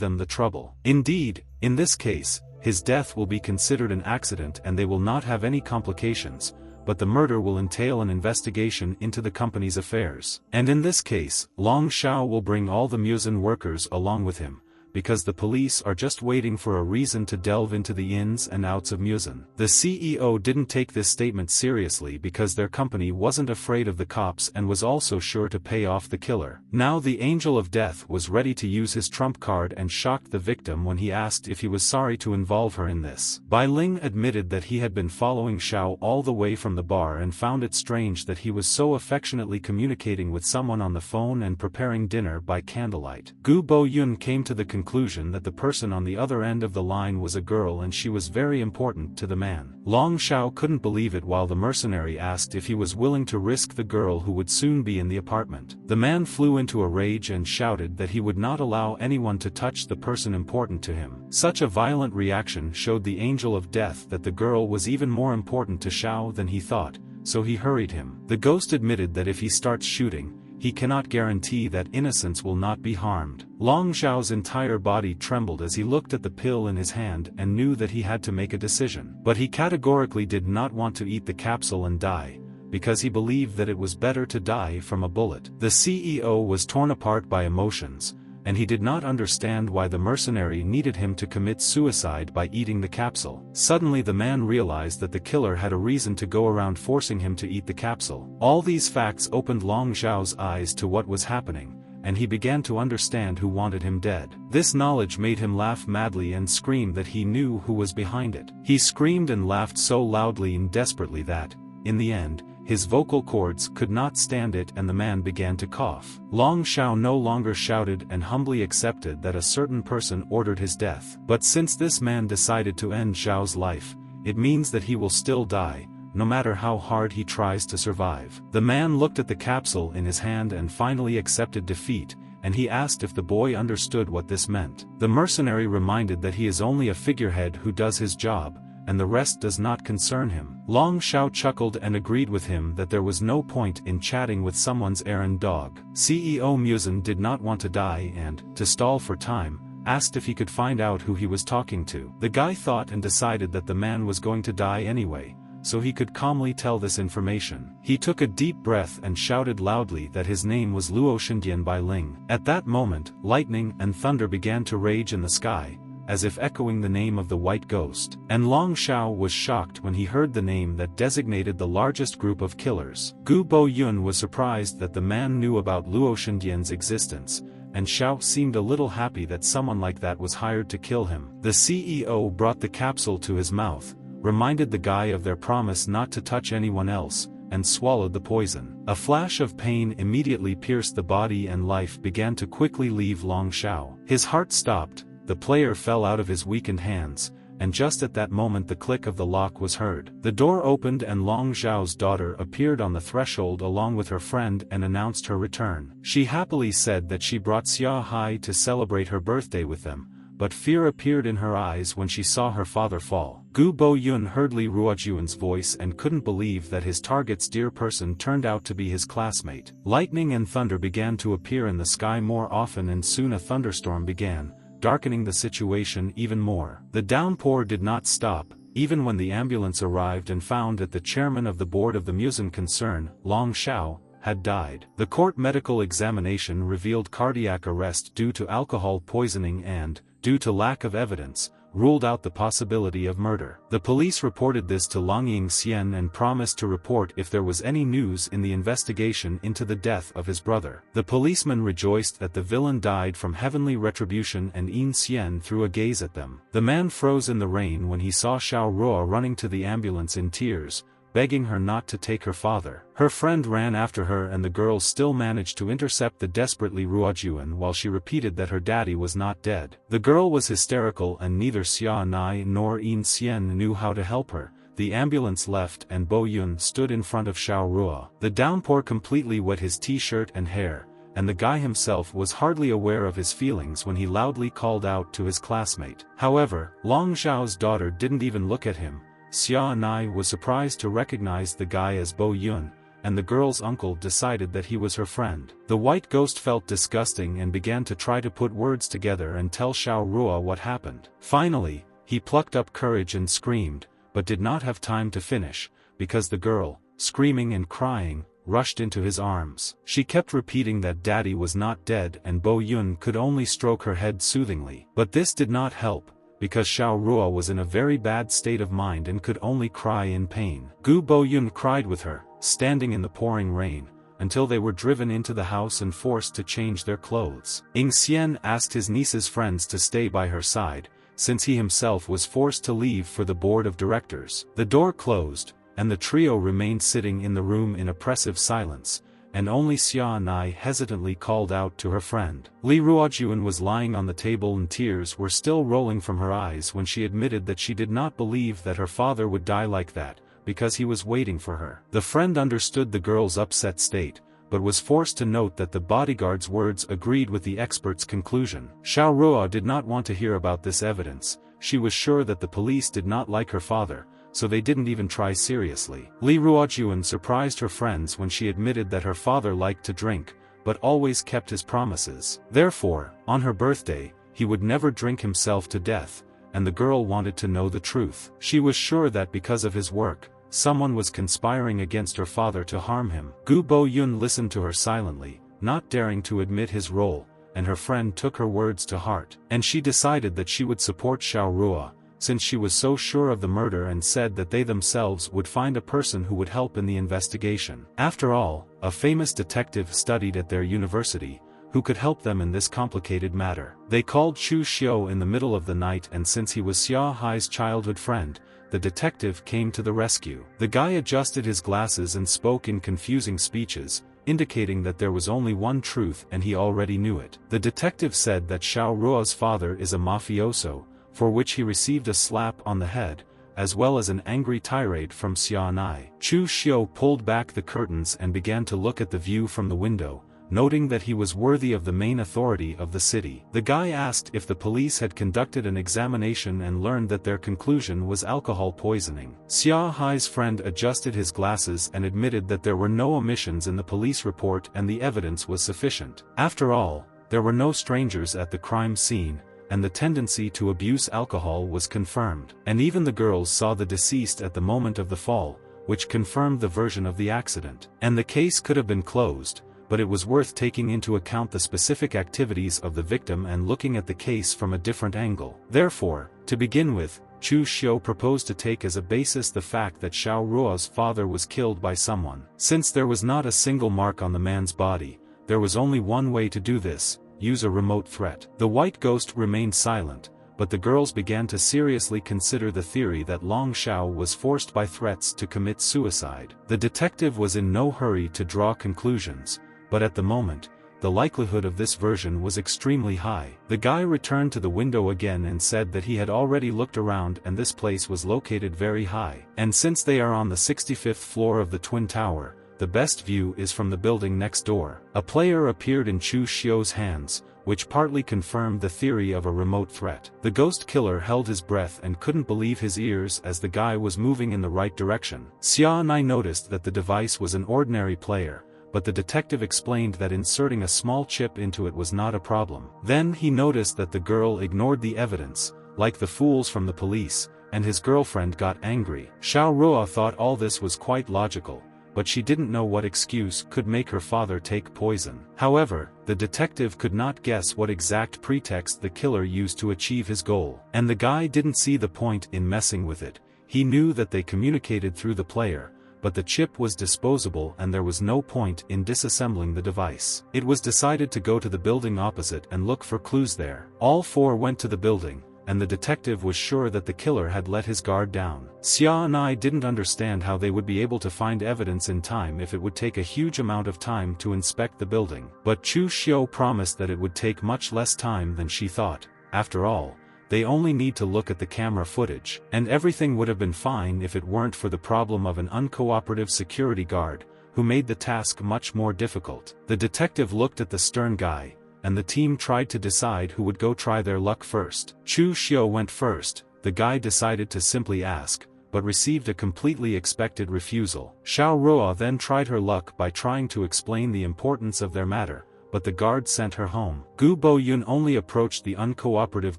them the trouble. Indeed, in this case, his death will be considered an accident and they will not have any complications, but the murder will entail an investigation into the company's affairs. And in this case, Long Xiao will bring all the Musen workers along with him, because the police are just waiting for a reason to delve into the ins and outs of Musen. The CEO didn't take this statement seriously because their company wasn't afraid of the cops and was also sure to pay off the killer. Now the Angel of Death was ready to use his trump card and shocked the victim when he asked if he was sorry to involve her in this. Bai Ling admitted that he had been following Xiao all the way from the bar and found it strange that he was so affectionately communicating with someone on the phone and preparing dinner by candlelight. Gu Bo-yun came to the conclusion that the person on the other end of the line was a girl and she was very important to the man. Long Xiao couldn't believe it while the mercenary asked if he was willing to risk the girl who would soon be in the apartment. The man flew into a rage and shouted that he would not allow anyone to touch the person important to him. Such a violent reaction showed the Angel of Death that the girl was even more important to Xiao than he thought, so he hurried him. The ghost admitted that if he starts shooting, he cannot guarantee that innocents will not be harmed. Long Xiao's entire body trembled as he looked at the pill in his hand and knew that he had to make a decision. But he categorically did not want to eat the capsule and die, because he believed that it was better to die from a bullet. The CEO was torn apart by emotions, and he did not understand why the mercenary needed him to commit suicide by eating the capsule. Suddenly the man realized that the killer had a reason to go around forcing him to eat the capsule. All these facts opened Long Xiao's eyes to what was happening, and he began to understand who wanted him dead. This knowledge made him laugh madly and scream that he knew who was behind it. He screamed and laughed so loudly and desperately that, in the end, his vocal cords could not stand it and the man began to cough. Long Xiao no longer shouted and humbly accepted that a certain person ordered his death. But since this man decided to end Xiao's life, it means that he will still die, no matter how hard he tries to survive. The man looked at the capsule in his hand and finally accepted defeat, and he asked if the boy understood what this meant. The mercenary reminded that he is only a figurehead who does his job, and the rest does not concern him. Long Xiao chuckled and agreed with him that there was no point in chatting with someone's errand dog. CEO Musen did not want to die and, to stall for time, asked if he could find out who he was talking to. The guy thought and decided that the man was going to die anyway, so he could calmly tell this information. He took a deep breath and shouted loudly that his name was Luo Shindian Bai Ling. At that moment, lightning and thunder began to rage in the sky, as if echoing the name of the white ghost. And Long Xiao was shocked when he heard the name that designated the largest group of killers. Gu Bo-yun was surprised that the man knew about Luo Shindian's existence, and Xiao seemed a little happy that someone like that was hired to kill him. The CEO brought the capsule to his mouth, reminded the guy of their promise not to touch anyone else, and swallowed the poison. A flash of pain immediately pierced the body and life began to quickly leave Long Xiao. His heart stopped. The player fell out of his weakened hands, and just at that moment the click of the lock was heard. The door opened and Long Xiao's daughter appeared on the threshold along with her friend and announced her return. She happily said that she brought Xia Hai to celebrate her birthday with them, but fear appeared in her eyes when she saw her father fall. Gu Bo-yun heard Li Ruojuan's voice and couldn't believe that his target's dear person turned out to be his classmate. Lightning and thunder began to appear in the sky more often and soon a thunderstorm began, darkening the situation even more. The downpour did not stop, even when the ambulance arrived and found that the chairman of the board of the Musen concern, Long Xiao, had died. The court medical examination revealed cardiac arrest due to alcohol poisoning and, due to lack of evidence, ruled out the possibility of murder. The police reported this to Longying Xian and promised to report if there was any news in the investigation into the death of his brother. The policeman rejoiced that the villain died from heavenly retribution and Yin Xian threw a gaze at them. The man froze in the rain when he saw Xiao Ruo running to the ambulance in tears, begging her not to take her father. Her friend ran after her and the girl still managed to intercept the desperate Li Ruojuan while she repeated that her daddy was not dead. The girl was hysterical and neither Xia Nai nor Yin Xian knew how to help her, the ambulance left and Bo Yun stood in front of Xiao Rua. The downpour completely wet his t-shirt and hair, and the guy himself was hardly aware of his feelings when he loudly called out to his classmate. However, Long Zhao's daughter didn't even look at him. Xia Anai was surprised to recognize the guy as Bo Yun, and the girl's uncle decided that he was her friend. The white ghost felt disgusting and began to try to put words together and tell Xiao Rua what happened. Finally, he plucked up courage and screamed, but did not have time to finish, because the girl, screaming and crying, rushed into his arms. She kept repeating that daddy was not dead and Bo Yun could only stroke her head soothingly. But this did not help, because Xiao Rua was in a very bad state of mind and could only cry in pain. Bo Yun cried with her, standing in the pouring rain, until they were driven into the house and forced to change their clothes. Ying Xian asked his niece's friends to stay by her side, since he himself was forced to leave for the board of directors. The door closed, and the trio remained sitting in the room in oppressive silence, and only Xia Anai hesitantly called out to her friend. Li Ruojuan was lying on the table and tears were still rolling from her eyes when she admitted that she did not believe that her father would die like that, because he was waiting for her. The friend understood the girl's upset state, but was forced to note that the bodyguard's words agreed with the expert's conclusion. Xiao Rua did not want to hear about this evidence. She was sure that the police did not like her father, so they didn't even try seriously. Li Ruojuan surprised her friends when she admitted that her father liked to drink, but always kept his promises. Therefore, on her birthday, he would never drink himself to death, and the girl wanted to know the truth. She was sure that because of his work, someone was conspiring against her father to harm him. Bo Yun listened to her silently, not daring to admit his role, and her friend took her words to heart. And she decided that she would support Xiao Rua, since she was so sure of the murder, and said that they themselves would find a person who would help in the investigation. After all, a famous detective studied at their university, who could help them in this complicated matter. They called Chu Xiu in the middle of the night, and since he was Xia Hai's childhood friend, the detective came to the rescue. The guy adjusted his glasses and spoke in confusing speeches, indicating that there was only one truth and he already knew it. The detective said that Xiao Rua's father is a mafioso, for which he received a slap on the head, as well as an angry tirade from Xia Anai. Chu Xiu pulled back the curtains and began to look at the view from the window, noting that he was worthy of the main authority of the city. The guy asked if the police had conducted an examination and learned that their conclusion was alcohol poisoning. Xia Hai's friend adjusted his glasses and admitted that there were no omissions in the police report and the evidence was sufficient. After all, there were no strangers at the crime scene, and the tendency to abuse alcohol was confirmed. And even the girls saw the deceased at the moment of the fall, which confirmed the version of the accident. And the case could have been closed, but it was worth taking into account the specific activities of the victim and looking at the case from a different angle. Therefore, to begin with, Chu Xiu proposed to take as a basis the fact that Xiao Rua's father was killed by someone. Since there was not a single mark on the man's body, there was only one way to do this: use a remote threat. The white ghost remained silent, but the girls began to seriously consider the theory that Long Xiao was forced by threats to commit suicide. The detective was in no hurry to draw conclusions, but at the moment, the likelihood of this version was extremely high. The guy returned to the window again and said that he had already looked around and this place was located very high. And since they are on the 65th floor of the Twin Tower, the best view is from the building next door. A player appeared in Chu Xiu's hands, which partly confirmed the theory of a remote threat. The ghost killer held his breath and couldn't believe his ears as the guy was moving in the right direction. Xia Nai noticed that the device was an ordinary player, but the detective explained that inserting a small chip into it was not a problem. Then he noticed that the girl ignored the evidence, like the fools from the police, and his girlfriend got angry. Xiao Rua thought all this was quite logical, but she didn't know what excuse could make her father take poison. However, the detective could not guess what exact pretext the killer used to achieve his goal. And the guy didn't see the point in messing with it. He knew that they communicated through the player, but the chip was disposable and there was no point in disassembling the device. It was decided to go to the building opposite and look for clues there. All four went to the building, and the detective was sure that the killer had let his guard down. Xia and I didn't understand how they would be able to find evidence in time if it would take a huge amount of time to inspect the building. But Chu Xiu promised that it would take much less time than she thought. After all, they only need to look at the camera footage, and everything would have been fine if it weren't for the problem of an uncooperative security guard, who made the task much more difficult. The detective looked at the stern guy, and the team tried to decide who would go try their luck first. Chu Xiu went first. The guy decided to simply ask, but received a completely expected refusal. Xiao Ruo then tried her luck by trying to explain the importance of their matter, but the guard sent her home. Gu Boyun only approached the uncooperative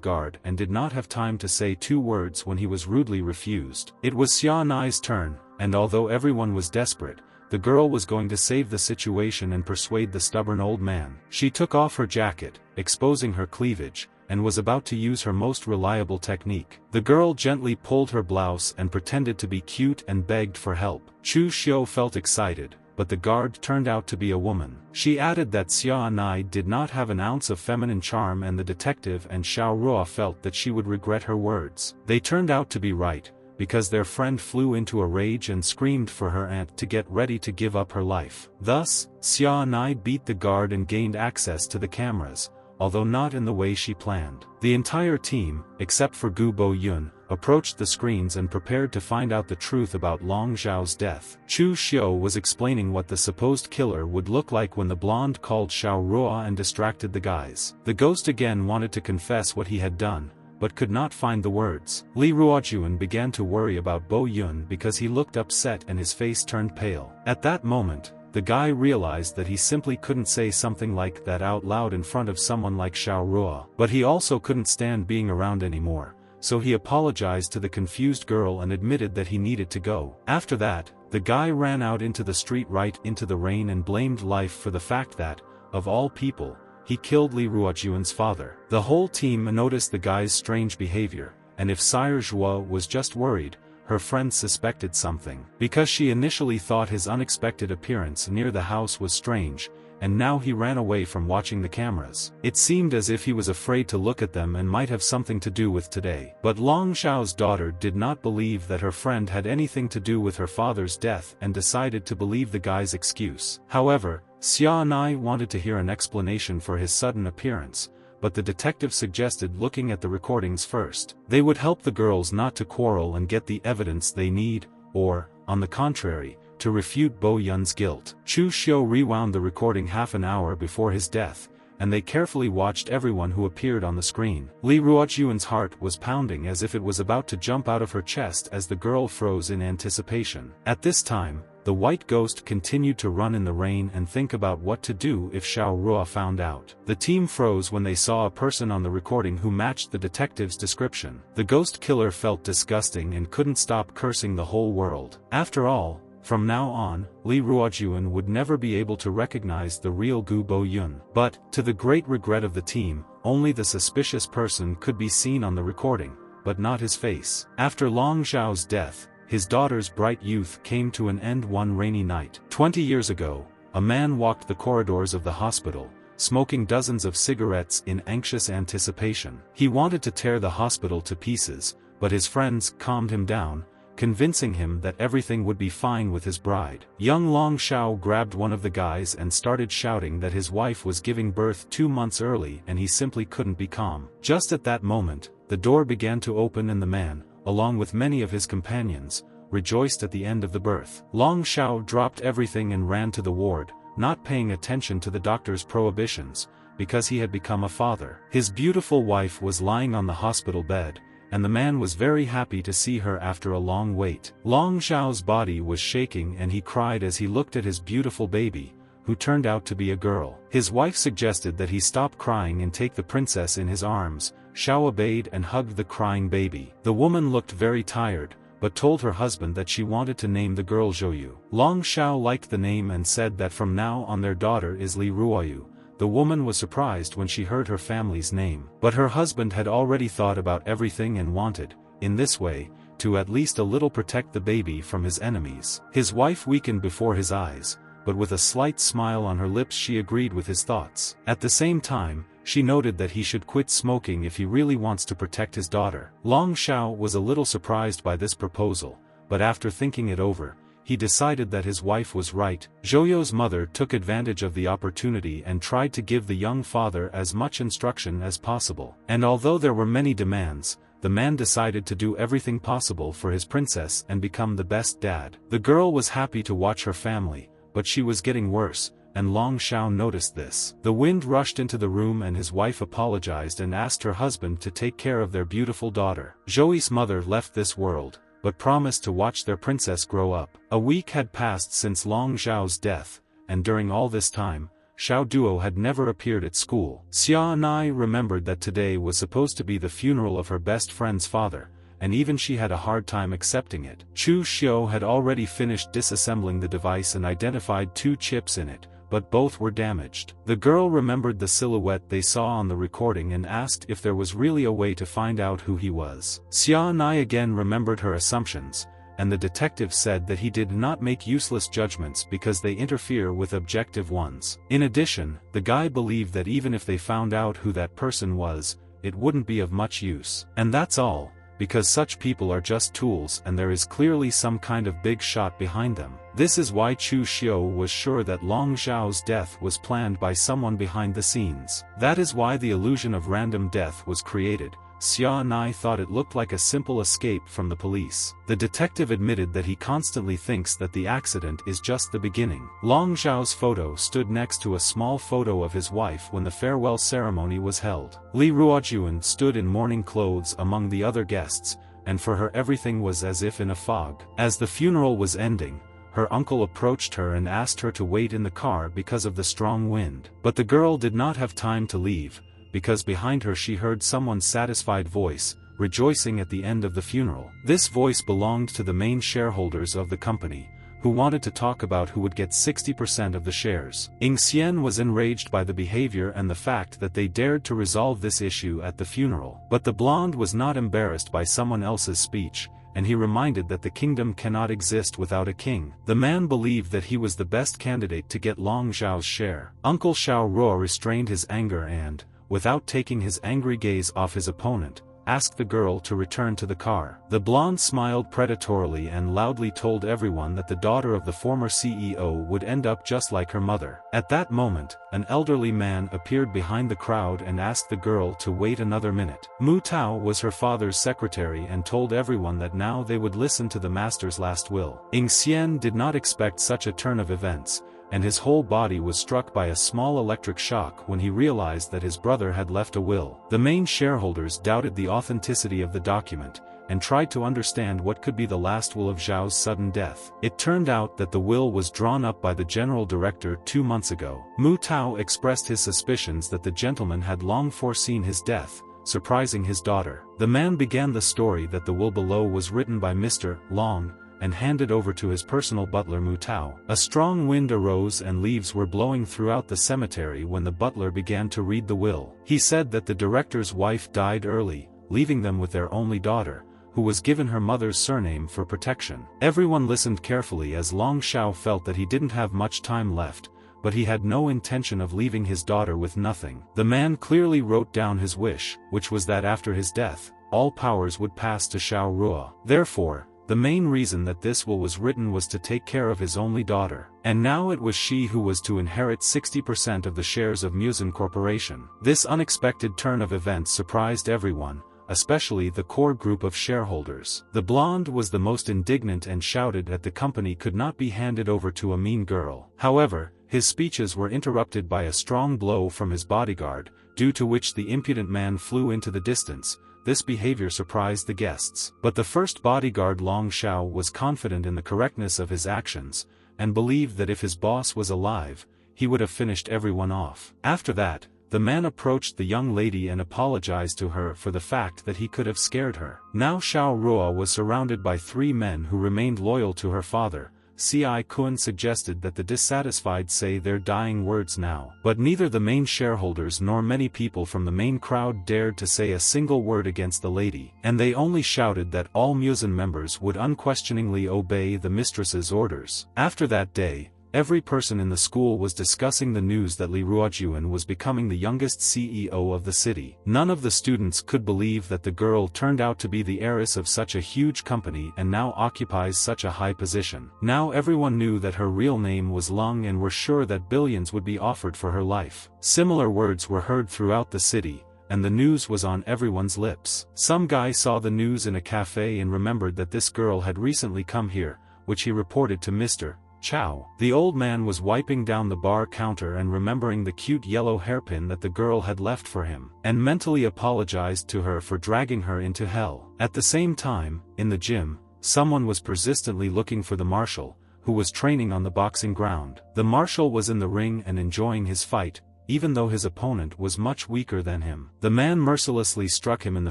guard and did not have time to say 2 words when he was rudely refused. It was Xia Nai's turn, and although everyone was desperate, the girl was going to save the situation and persuade the stubborn old man. She took off her jacket, exposing her cleavage, and was about to use her most reliable technique. The girl gently pulled her blouse and pretended to be cute and begged for help. Chu Xiu felt excited, but the guard turned out to be a woman. She added that Xia Nai did not have an ounce of feminine charm, and the detective and Xiao Ruo felt that she would regret her words. They turned out to be right, because their friend flew into a rage and screamed for her aunt to get ready to give up her life. Thus, Xia Nai beat the guard and gained access to the cameras, although not in the way she planned. The entire team, except for Gu Boyun, approached the screens and prepared to find out the truth about Long Zhao's death. Chu Xiu was explaining what the supposed killer would look like when the blonde called Xiao Ruo and distracted the guys. The ghost again wanted to confess what he had done, but could not find the words. Li Ruojuan began to worry about Bo Yun because he looked upset and his face turned pale. At that moment, the guy realized that he simply couldn't say something like that out loud in front of someone like Xiao Ruo. But he also couldn't stand being around anymore, so he apologized to the confused girl and admitted that he needed to go. After that, the guy ran out into the street right into the rain and blamed life for the fact that, of all people, he killed Li Ruojuan's father. The whole team noticed the guy's strange behavior, and if Sire Zhuo was just worried, her friend suspected something. Because she initially thought his unexpected appearance near the house was strange, and now he ran away from watching the cameras. It seemed as if he was afraid to look at them and might have something to do with today. But Long Zhao's daughter did not believe that her friend had anything to do with her father's death and decided to believe the guy's excuse. However, Xia Nai wanted to hear an explanation for his sudden appearance, but the detective suggested looking at the recordings first. They would help the girls not to quarrel and get the evidence they need, or, on the contrary, to refute Bo Yun's guilt. Chu Xiu rewound the recording half an hour before his death, and they carefully watched everyone who appeared on the screen. Li Ruojuan's heart was pounding as if it was about to jump out of her chest as the girl froze in anticipation. At this time, the white ghost continued to run in the rain and think about what to do if Xiao Ruo found out. The team froze when they saw a person on the recording who matched the detective's description. The ghost killer felt disgusting and couldn't stop cursing the whole world. After all, from now on, Li Ruojuan would never be able to recognize the real Gu Boyun. But, to the great regret of the team, only the suspicious person could be seen on the recording, but not his face. After Long Zhao's death, his daughter's bright youth came to an end one rainy night. 20 years ago, a man walked the corridors of the hospital, smoking dozens of cigarettes in anxious anticipation. He wanted to tear the hospital to pieces, but his friends calmed him down, convincing him that everything would be fine with his bride. Young Long Xiao grabbed one of the guys and started shouting that his wife was giving birth 2 months early and he simply couldn't be calm. Just at that moment, the door began to open and the man, along with many of his companions, rejoiced at the end of the birth. Long Xiao dropped everything and ran to the ward, not paying attention to the doctor's prohibitions, because he had become a father. His beautiful wife was lying on the hospital bed, and the man was very happy to see her after a long wait. Long Xiao's body was shaking and he cried as he looked at his beautiful baby, who turned out to be a girl. His wife suggested that he stop crying and take the princess in his arms. Xiao obeyed and hugged the crying baby. The woman looked very tired, but told her husband that she wanted to name the girl Zhouyu. Long Xiao liked the name and said that from now on their daughter is Li Ruoyu. The woman was surprised when she heard her family's name. But her husband had already thought about everything and wanted, in this way, to at least a little protect the baby from his enemies. His wife weakened before his eyes, but with a slight smile on her lips she agreed with his thoughts. At the same time, she noted that he should quit smoking if he really wants to protect his daughter. Long Xiao was a little surprised by this proposal, but after thinking it over, he decided that his wife was right. Zhouyo's mother took advantage of the opportunity and tried to give the young father as much instruction as possible. And although there were many demands, the man decided to do everything possible for his princess and become the best dad. The girl was happy to watch her family, but she was getting worse, and Long Shao noticed this. The wind rushed into the room and his wife apologized and asked her husband to take care of their beautiful daughter. Zhouyi's mother left this world, but promised to watch their princess grow up. A week had passed since Long Zhao's death, and during all this time, Xiao Duo had never appeared at school. Xia Nai remembered that today was supposed to be the funeral of her best friend's father, and even she had a hard time accepting it. Chu Xiu had already finished disassembling the device and identified 2 chips in it, but both were damaged. The girl remembered the silhouette they saw on the recording and asked if there was really a way to find out who he was. Xia Nai again remembered her assumptions, and the detective said that he did not make useless judgments because they interfere with objective ones. In addition, the guy believed that even if they found out who that person was, it wouldn't be of much use. And that's all, because such people are just tools and there is clearly some kind of big shot behind them. This is why Chu Xiu was sure that Long Zhao's death was planned by someone behind the scenes. That is why the illusion of random death was created. Xia Nai thought it looked like a simple escape from the police. The detective admitted that he constantly thinks that the accident is just the beginning. Long Zhao's photo stood next to a small photo of his wife when the farewell ceremony was held. Li Ruojuan stood in mourning clothes among the other guests, and for her everything was as if in a fog. As the funeral was ending, her uncle approached her and asked her to wait in the car because of the strong wind. But the girl did not have time to leave, because behind her she heard someone's satisfied voice, rejoicing at the end of the funeral. This voice belonged to the main shareholders of the company, who wanted to talk about who would get 60% of the shares. Ying Xian was enraged by the behavior and the fact that they dared to resolve this issue at the funeral. But the blonde was not embarrassed by someone else's speech, and he reminded that the kingdom cannot exist without a king. The man believed that he was the best candidate to get Long Zhao's share. Uncle Xiao Ruo restrained his anger and, without taking his angry gaze off his opponent, asked the girl to return to the car. The blonde smiled predatorily and loudly told everyone that the daughter of the former CEO would end up just like her mother. At that moment, an elderly man appeared behind the crowd and asked the girl to wait another minute. Mu Tao was her father's secretary and told everyone that now they would listen to the master's last will. Ying Xian did not expect such a turn of events, and his whole body was struck by a small electric shock when he realized that his brother had left a will. The main shareholders doubted the authenticity of the document, and tried to understand what could be the last will of Zhao's sudden death. It turned out that the will was drawn up by the general director 2 months ago. Mu Tao expressed his suspicions that the gentleman had long foreseen his death, surprising his daughter. The man began the story that the will below was written by Mr. Long, and handed over to his personal butler Mu Tao. A strong wind arose and leaves were blowing throughout the cemetery when the butler began to read the will. He said that the director's wife died early, leaving them with their only daughter, who was given her mother's surname for protection. Everyone listened carefully as Long Shao felt that he didn't have much time left, but he had no intention of leaving his daughter with nothing. The man clearly wrote down his wish, which was that after his death, all powers would pass to Xiao Ruo. Therefore, the main reason that this will was written was to take care of his only daughter. And now it was she who was to inherit 60% of the shares of Musen Corporation. This unexpected turn of events surprised everyone, especially the core group of shareholders. The blonde was the most indignant and shouted that the company could not be handed over to a mean girl. However, his speeches were interrupted by a strong blow from his bodyguard, due to which the impudent man flew into the distance. This behavior surprised the guests. But the first bodyguard Long Shao was confident in the correctness of his actions, and believed that if his boss was alive, he would have finished everyone off. After that, the man approached the young lady and apologized to her for the fact that he could have scared her. Now Xiao Ruo was surrounded by 3 men who remained loyal to her father. C.I. Kun suggested that the dissatisfied say their dying words now. But neither the main shareholders nor many people from the main crowd dared to say a single word against the lady, and they only shouted that all Musen members would unquestioningly obey the mistress's orders. After that day, every person in the school was discussing the news that Li Ruojuan was becoming the youngest CEO of the city. None of the students could believe that the girl turned out to be the heiress of such a huge company and now occupies such a high position. Now everyone knew that her real name was Lung and were sure that billions would be offered for her life. Similar words were heard throughout the city, and the news was on everyone's lips. Some guy saw the news in a cafe and remembered that this girl had recently come here, which he reported to Mr. Chow. The old man was wiping down the bar counter and remembering the cute yellow hairpin that the girl had left for him, and mentally apologized to her for dragging her into hell. At the same time, in the gym, someone was persistently looking for the marshal, who was training on the boxing ground. The marshal was in the ring and enjoying his fight, even though his opponent was much weaker than him. The man mercilessly struck him in the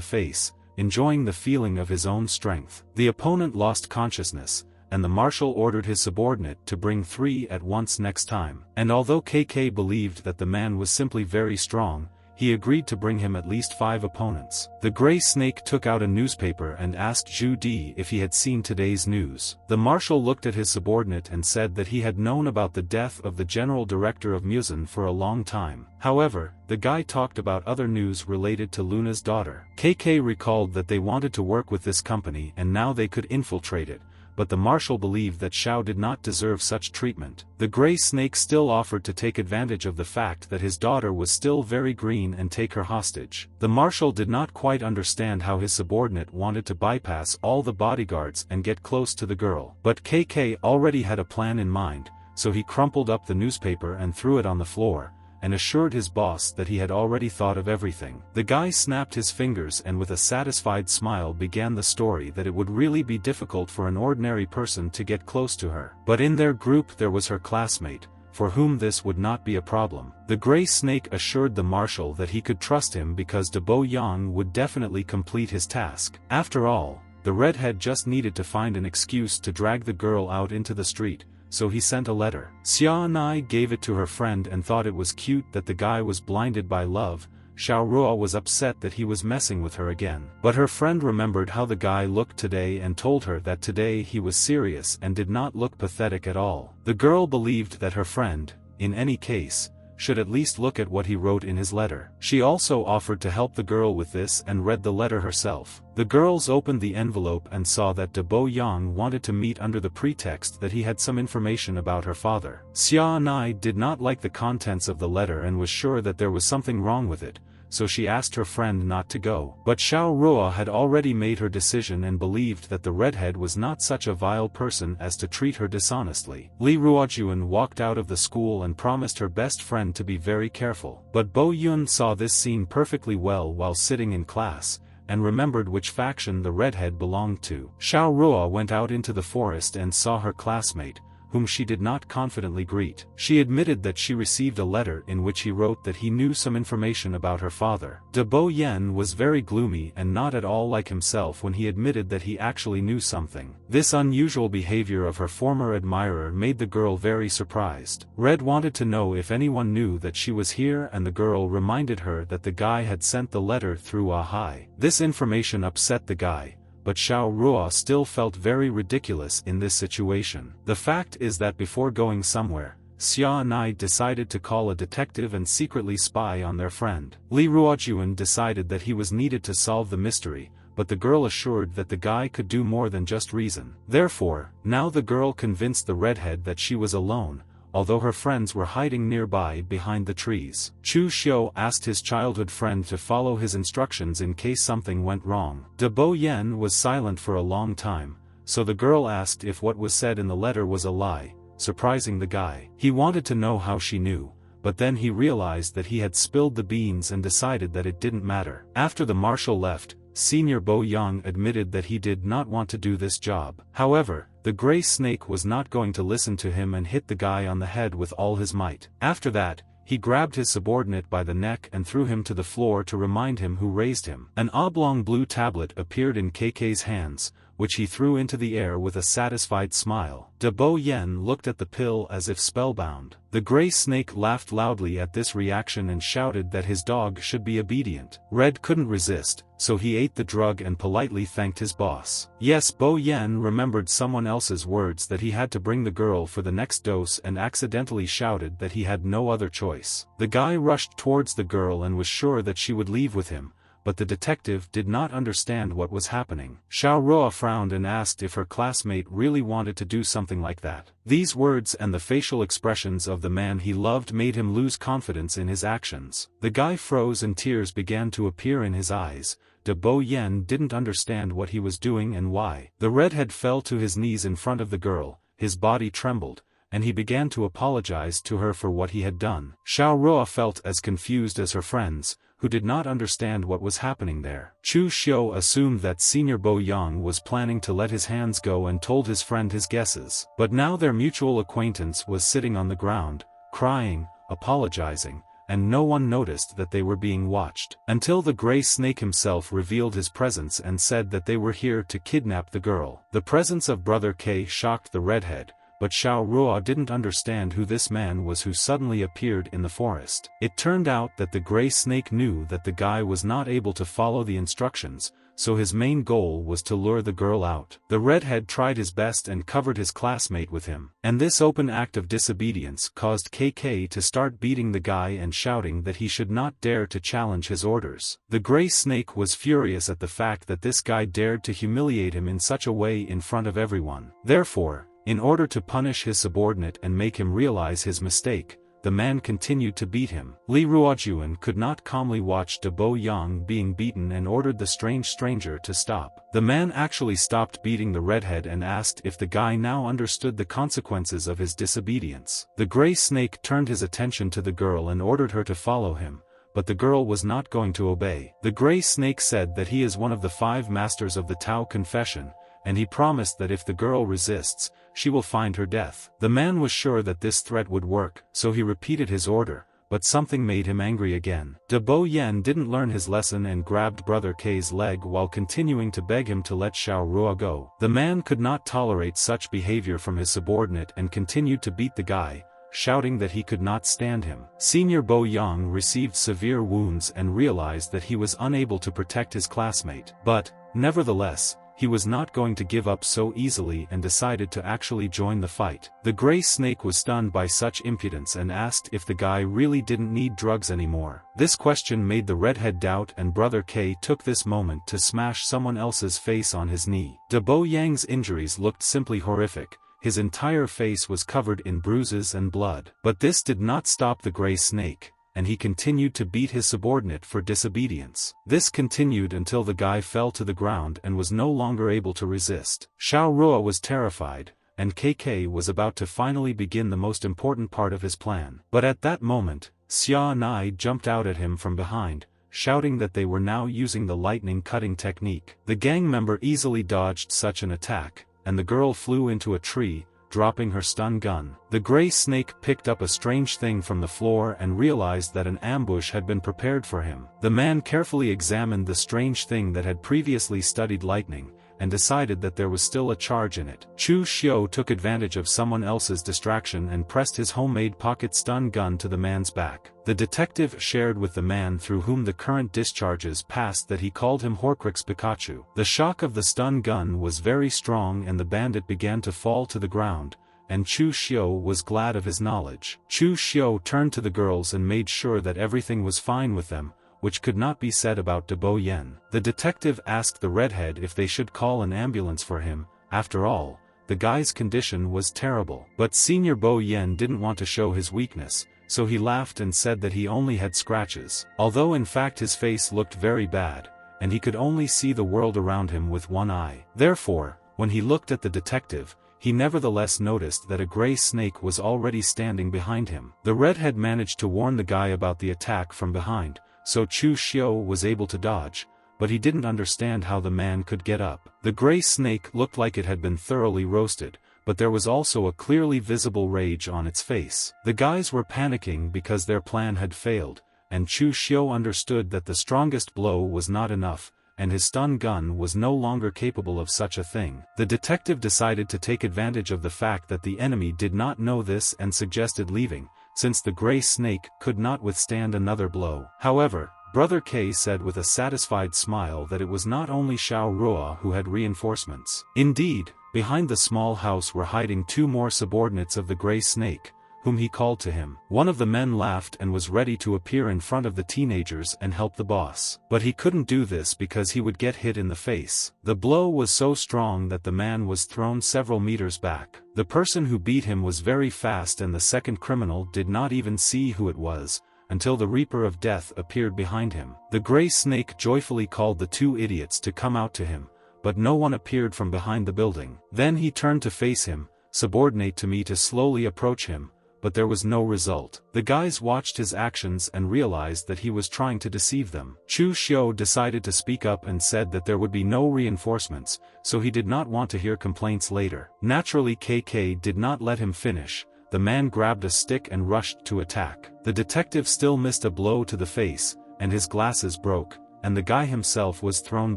face, enjoying the feeling of his own strength. The opponent lost consciousness, and the marshal ordered his subordinate to bring 3 at once next time. And although KK believed that the man was simply very strong, he agreed to bring him at least 5 opponents. The gray snake took out a newspaper and asked Zhu Di if he had seen today's news. The marshal looked at his subordinate and said that he had known about the death of the general director of Musen for a long time. However, the guy talked about other news related to Luna's daughter. KK recalled that they wanted to work with this company and now they could infiltrate it, but the marshal believed that Xiao did not deserve such treatment. The gray snake still offered to take advantage of the fact that his daughter was still very green and take her hostage. The marshal did not quite understand how his subordinate wanted to bypass all the bodyguards and get close to the girl. But KK already had a plan in mind, so he crumpled up the newspaper and threw it on the floor, and assured his boss that he had already thought of everything. The guy snapped his fingers and with a satisfied smile began the story that it would really be difficult for an ordinary person to get close to her. But in their group there was her classmate, for whom this would not be a problem. The gray snake assured the marshal that he could trust him because De Bo Yang would definitely complete his task. After all, the redhead just needed to find an excuse to drag the girl out into the street, so he sent a letter. Xia Nai gave it to her friend and thought it was cute that the guy was blinded by love. Xiao Ruo was upset that he was messing with her again. But her friend remembered how the guy looked today and told her that today he was serious and did not look pathetic at all. The girl believed that her friend, in any case, should at least look at what he wrote in his letter. She also offered to help the girl with this and read the letter herself. The girls opened the envelope and saw that De Bo Yang wanted to meet under the pretext that he had some information about her father. Xia Nai did not like the contents of the letter and was sure that there was something wrong with it, so she asked her friend not to go. But Xiao Ruo had already made her decision and believed that the redhead was not such a vile person as to treat her dishonestly. Li Ruojuan walked out of the school and promised her best friend to be very careful. But Bo Yun saw this scene perfectly well while sitting in class, and remembered which faction the redhead belonged to. Xiao Ruo went out into the forest and saw her classmate, whom she did not confidently greet. She admitted that she received a letter in which he wrote that he knew some information about her father. De Bo Yen was very gloomy and not at all like himself when he admitted that he actually knew something. This unusual behavior of her former admirer made the girl very surprised. Red wanted to know if anyone knew that she was here and the girl reminded her that the guy had sent the letter through Ahai. This information upset the guy, but Xiao Ruo still felt very ridiculous in this situation. The fact is that before going somewhere, Xia Nai decided to call a detective and secretly spy on their friend. Li Ruojuan decided that he was needed to solve the mystery, but the girl assured that the guy could do more than just reason. Therefore, now the girl convinced the redhead that she was alone, although her friends were hiding nearby behind the trees. Chu Xiu asked his childhood friend to follow his instructions in case something went wrong. De Bo Yen was silent for a long time, so the girl asked if what was said in the letter was a lie, surprising the guy. He wanted to know how she knew, but then he realized that he had spilled the beans and decided that it didn't matter. After the marshal left, Senior Bo Yang admitted that he did not want to do this job. However, the gray snake was not going to listen to him and hit the guy on the head with all his might. After that, he grabbed his subordinate by the neck and threw him to the floor to remind him who raised him. An oblong blue tablet appeared in KK's hands, which he threw into the air with a satisfied smile. De Bo Yen looked at the pill as if spellbound. The gray snake laughed loudly at this reaction and shouted that his dog should be obedient. Red couldn't resist, so he ate the drug and politely thanked his boss. Yes, Bo Yen remembered someone else's words that he had to bring the girl for the next dose and accidentally shouted that he had no other choice. The guy rushed towards the girl and was sure that she would leave with him, but the detective did not understand what was happening. Xiao Ruo frowned and asked if her classmate really wanted to do something like that. These words and the facial expressions of the man he loved made him lose confidence in his actions. The guy froze and tears began to appear in his eyes. De Bo Yen didn't understand what he was doing and why. The redhead fell to his knees in front of the girl, his body trembled, and he began to apologize to her for what he had done. Xiao Ruo felt as confused as her friends, who did not understand what was happening there. Chu Xiu assumed that Senior Bo Yang was planning to let his hands go and told his friend his guesses. But now their mutual acquaintance was sitting on the ground, crying, apologizing, and no one noticed that they were being watched. Until the gray snake himself revealed his presence and said that they were here to kidnap the girl. The presence of Brother K shocked the redhead, but Xiao Ruo didn't understand who this man was who suddenly appeared in the forest. It turned out that the gray snake knew that the guy was not able to follow the instructions, so his main goal was to lure the girl out. The redhead tried his best and covered his classmate with him, and this open act of disobedience caused KK to start beating the guy and shouting that he should not dare to challenge his orders. The gray snake was furious at the fact that this guy dared to humiliate him in such a way in front of everyone. Therefore, in order to punish his subordinate and make him realize his mistake, the man continued to beat him. Li Ruojuan could not calmly watch De Bo Yang being beaten and ordered the strange stranger to stop. The man actually stopped beating the redhead and asked if the guy now understood the consequences of his disobedience. The gray snake turned his attention to the girl and ordered her to follow him, but the girl was not going to obey. The gray snake said that he is one of the 5 masters of the Tao Confession, and he promised that if the girl resists, she will find her death. The man was sure that this threat would work, so he repeated his order, but something made him angry again. De Bo Yen didn't learn his lesson and grabbed Brother K's leg while continuing to beg him to let Xiao Ruo go. The man could not tolerate such behavior from his subordinate and continued to beat the guy, shouting that he could not stand him. Senior Bo Yang received severe wounds and realized that he was unable to protect his classmate. But, nevertheless, he was not going to give up so easily and decided to actually join the fight. The gray snake was stunned by such impudence and asked if the guy really didn't need drugs anymore. This question made the redhead doubt, and Brother K took this moment to smash someone else's face on his knee. De Bo Yang's injuries looked simply horrific. His entire face was covered in bruises and blood. But this did not stop the gray snake, and he continued to beat his subordinate for disobedience. This continued until the guy fell to the ground and was no longer able to resist. Xiao Ruo was terrified, and KK was about to finally begin the most important part of his plan. But at that moment, Xia Nai jumped out at him from behind, shouting that they were now using the lightning cutting technique. The gang member easily dodged such an attack, and the girl flew into a tree, dropping her stun gun. The gray snake picked up a strange thing from the floor and realized that an ambush had been prepared for him. The man carefully examined the strange thing that had previously studied lightning, and decided that there was still a charge in it. Chu Xiu took advantage of someone else's distraction and pressed his homemade pocket stun gun to the man's back. The detective shared with the man through whom the current discharges passed that he called him Horcrux Pikachu. The shock of the stun gun was very strong and the bandit began to fall to the ground, and Chu Xiu was glad of his knowledge. Chu Xiu turned to the girls and made sure that everything was fine with them, which could not be said about De Bo Yen. The detective asked the redhead if they should call an ambulance for him. After all, the guy's condition was terrible. But Senior Bo Yen didn't want to show his weakness, so he laughed and said that he only had scratches, although in fact his face looked very bad, and he could only see the world around him with one eye. Therefore, when he looked at the detective, he nevertheless noticed that a gray snake was already standing behind him. The redhead managed to warn the guy about the attack from behind, so Chu Xiu was able to dodge, but he didn't understand how the man could get up. The gray snake looked like it had been thoroughly roasted, but there was also a clearly visible rage on its face. The guys were panicking because their plan had failed, and Chu Xiu understood that the strongest blow was not enough, and his stun gun was no longer capable of such a thing. The detective decided to take advantage of the fact that the enemy did not know this and suggested leaving, since the gray snake could not withstand another blow. However, Brother K said with a satisfied smile that it was not only Xiao Ruo who had reinforcements. Indeed, behind the small house were hiding 2 more subordinates of the Gray Snake, whom he called to him. One of the men laughed and was ready to appear in front of the teenagers and help the boss. But he couldn't do this because he would get hit in the face. The blow was so strong that the man was thrown several meters back. The person who beat him was very fast and the second criminal did not even see who it was, until the Reaper of Death appeared behind him. The Gray Snake joyfully called the 2 idiots to come out to him, but no one appeared from behind the building. Then he turned to face him, subordinate to me to slowly approach him, but there was no result. The guys watched his actions and realized that he was trying to deceive them. Chu Xiu decided to speak up and said that there would be no reinforcements, so he did not want to hear complaints later. Naturally KK did not let him finish. The man grabbed a stick and rushed to attack. The detective still missed a blow to the face, and his glasses broke, and the guy himself was thrown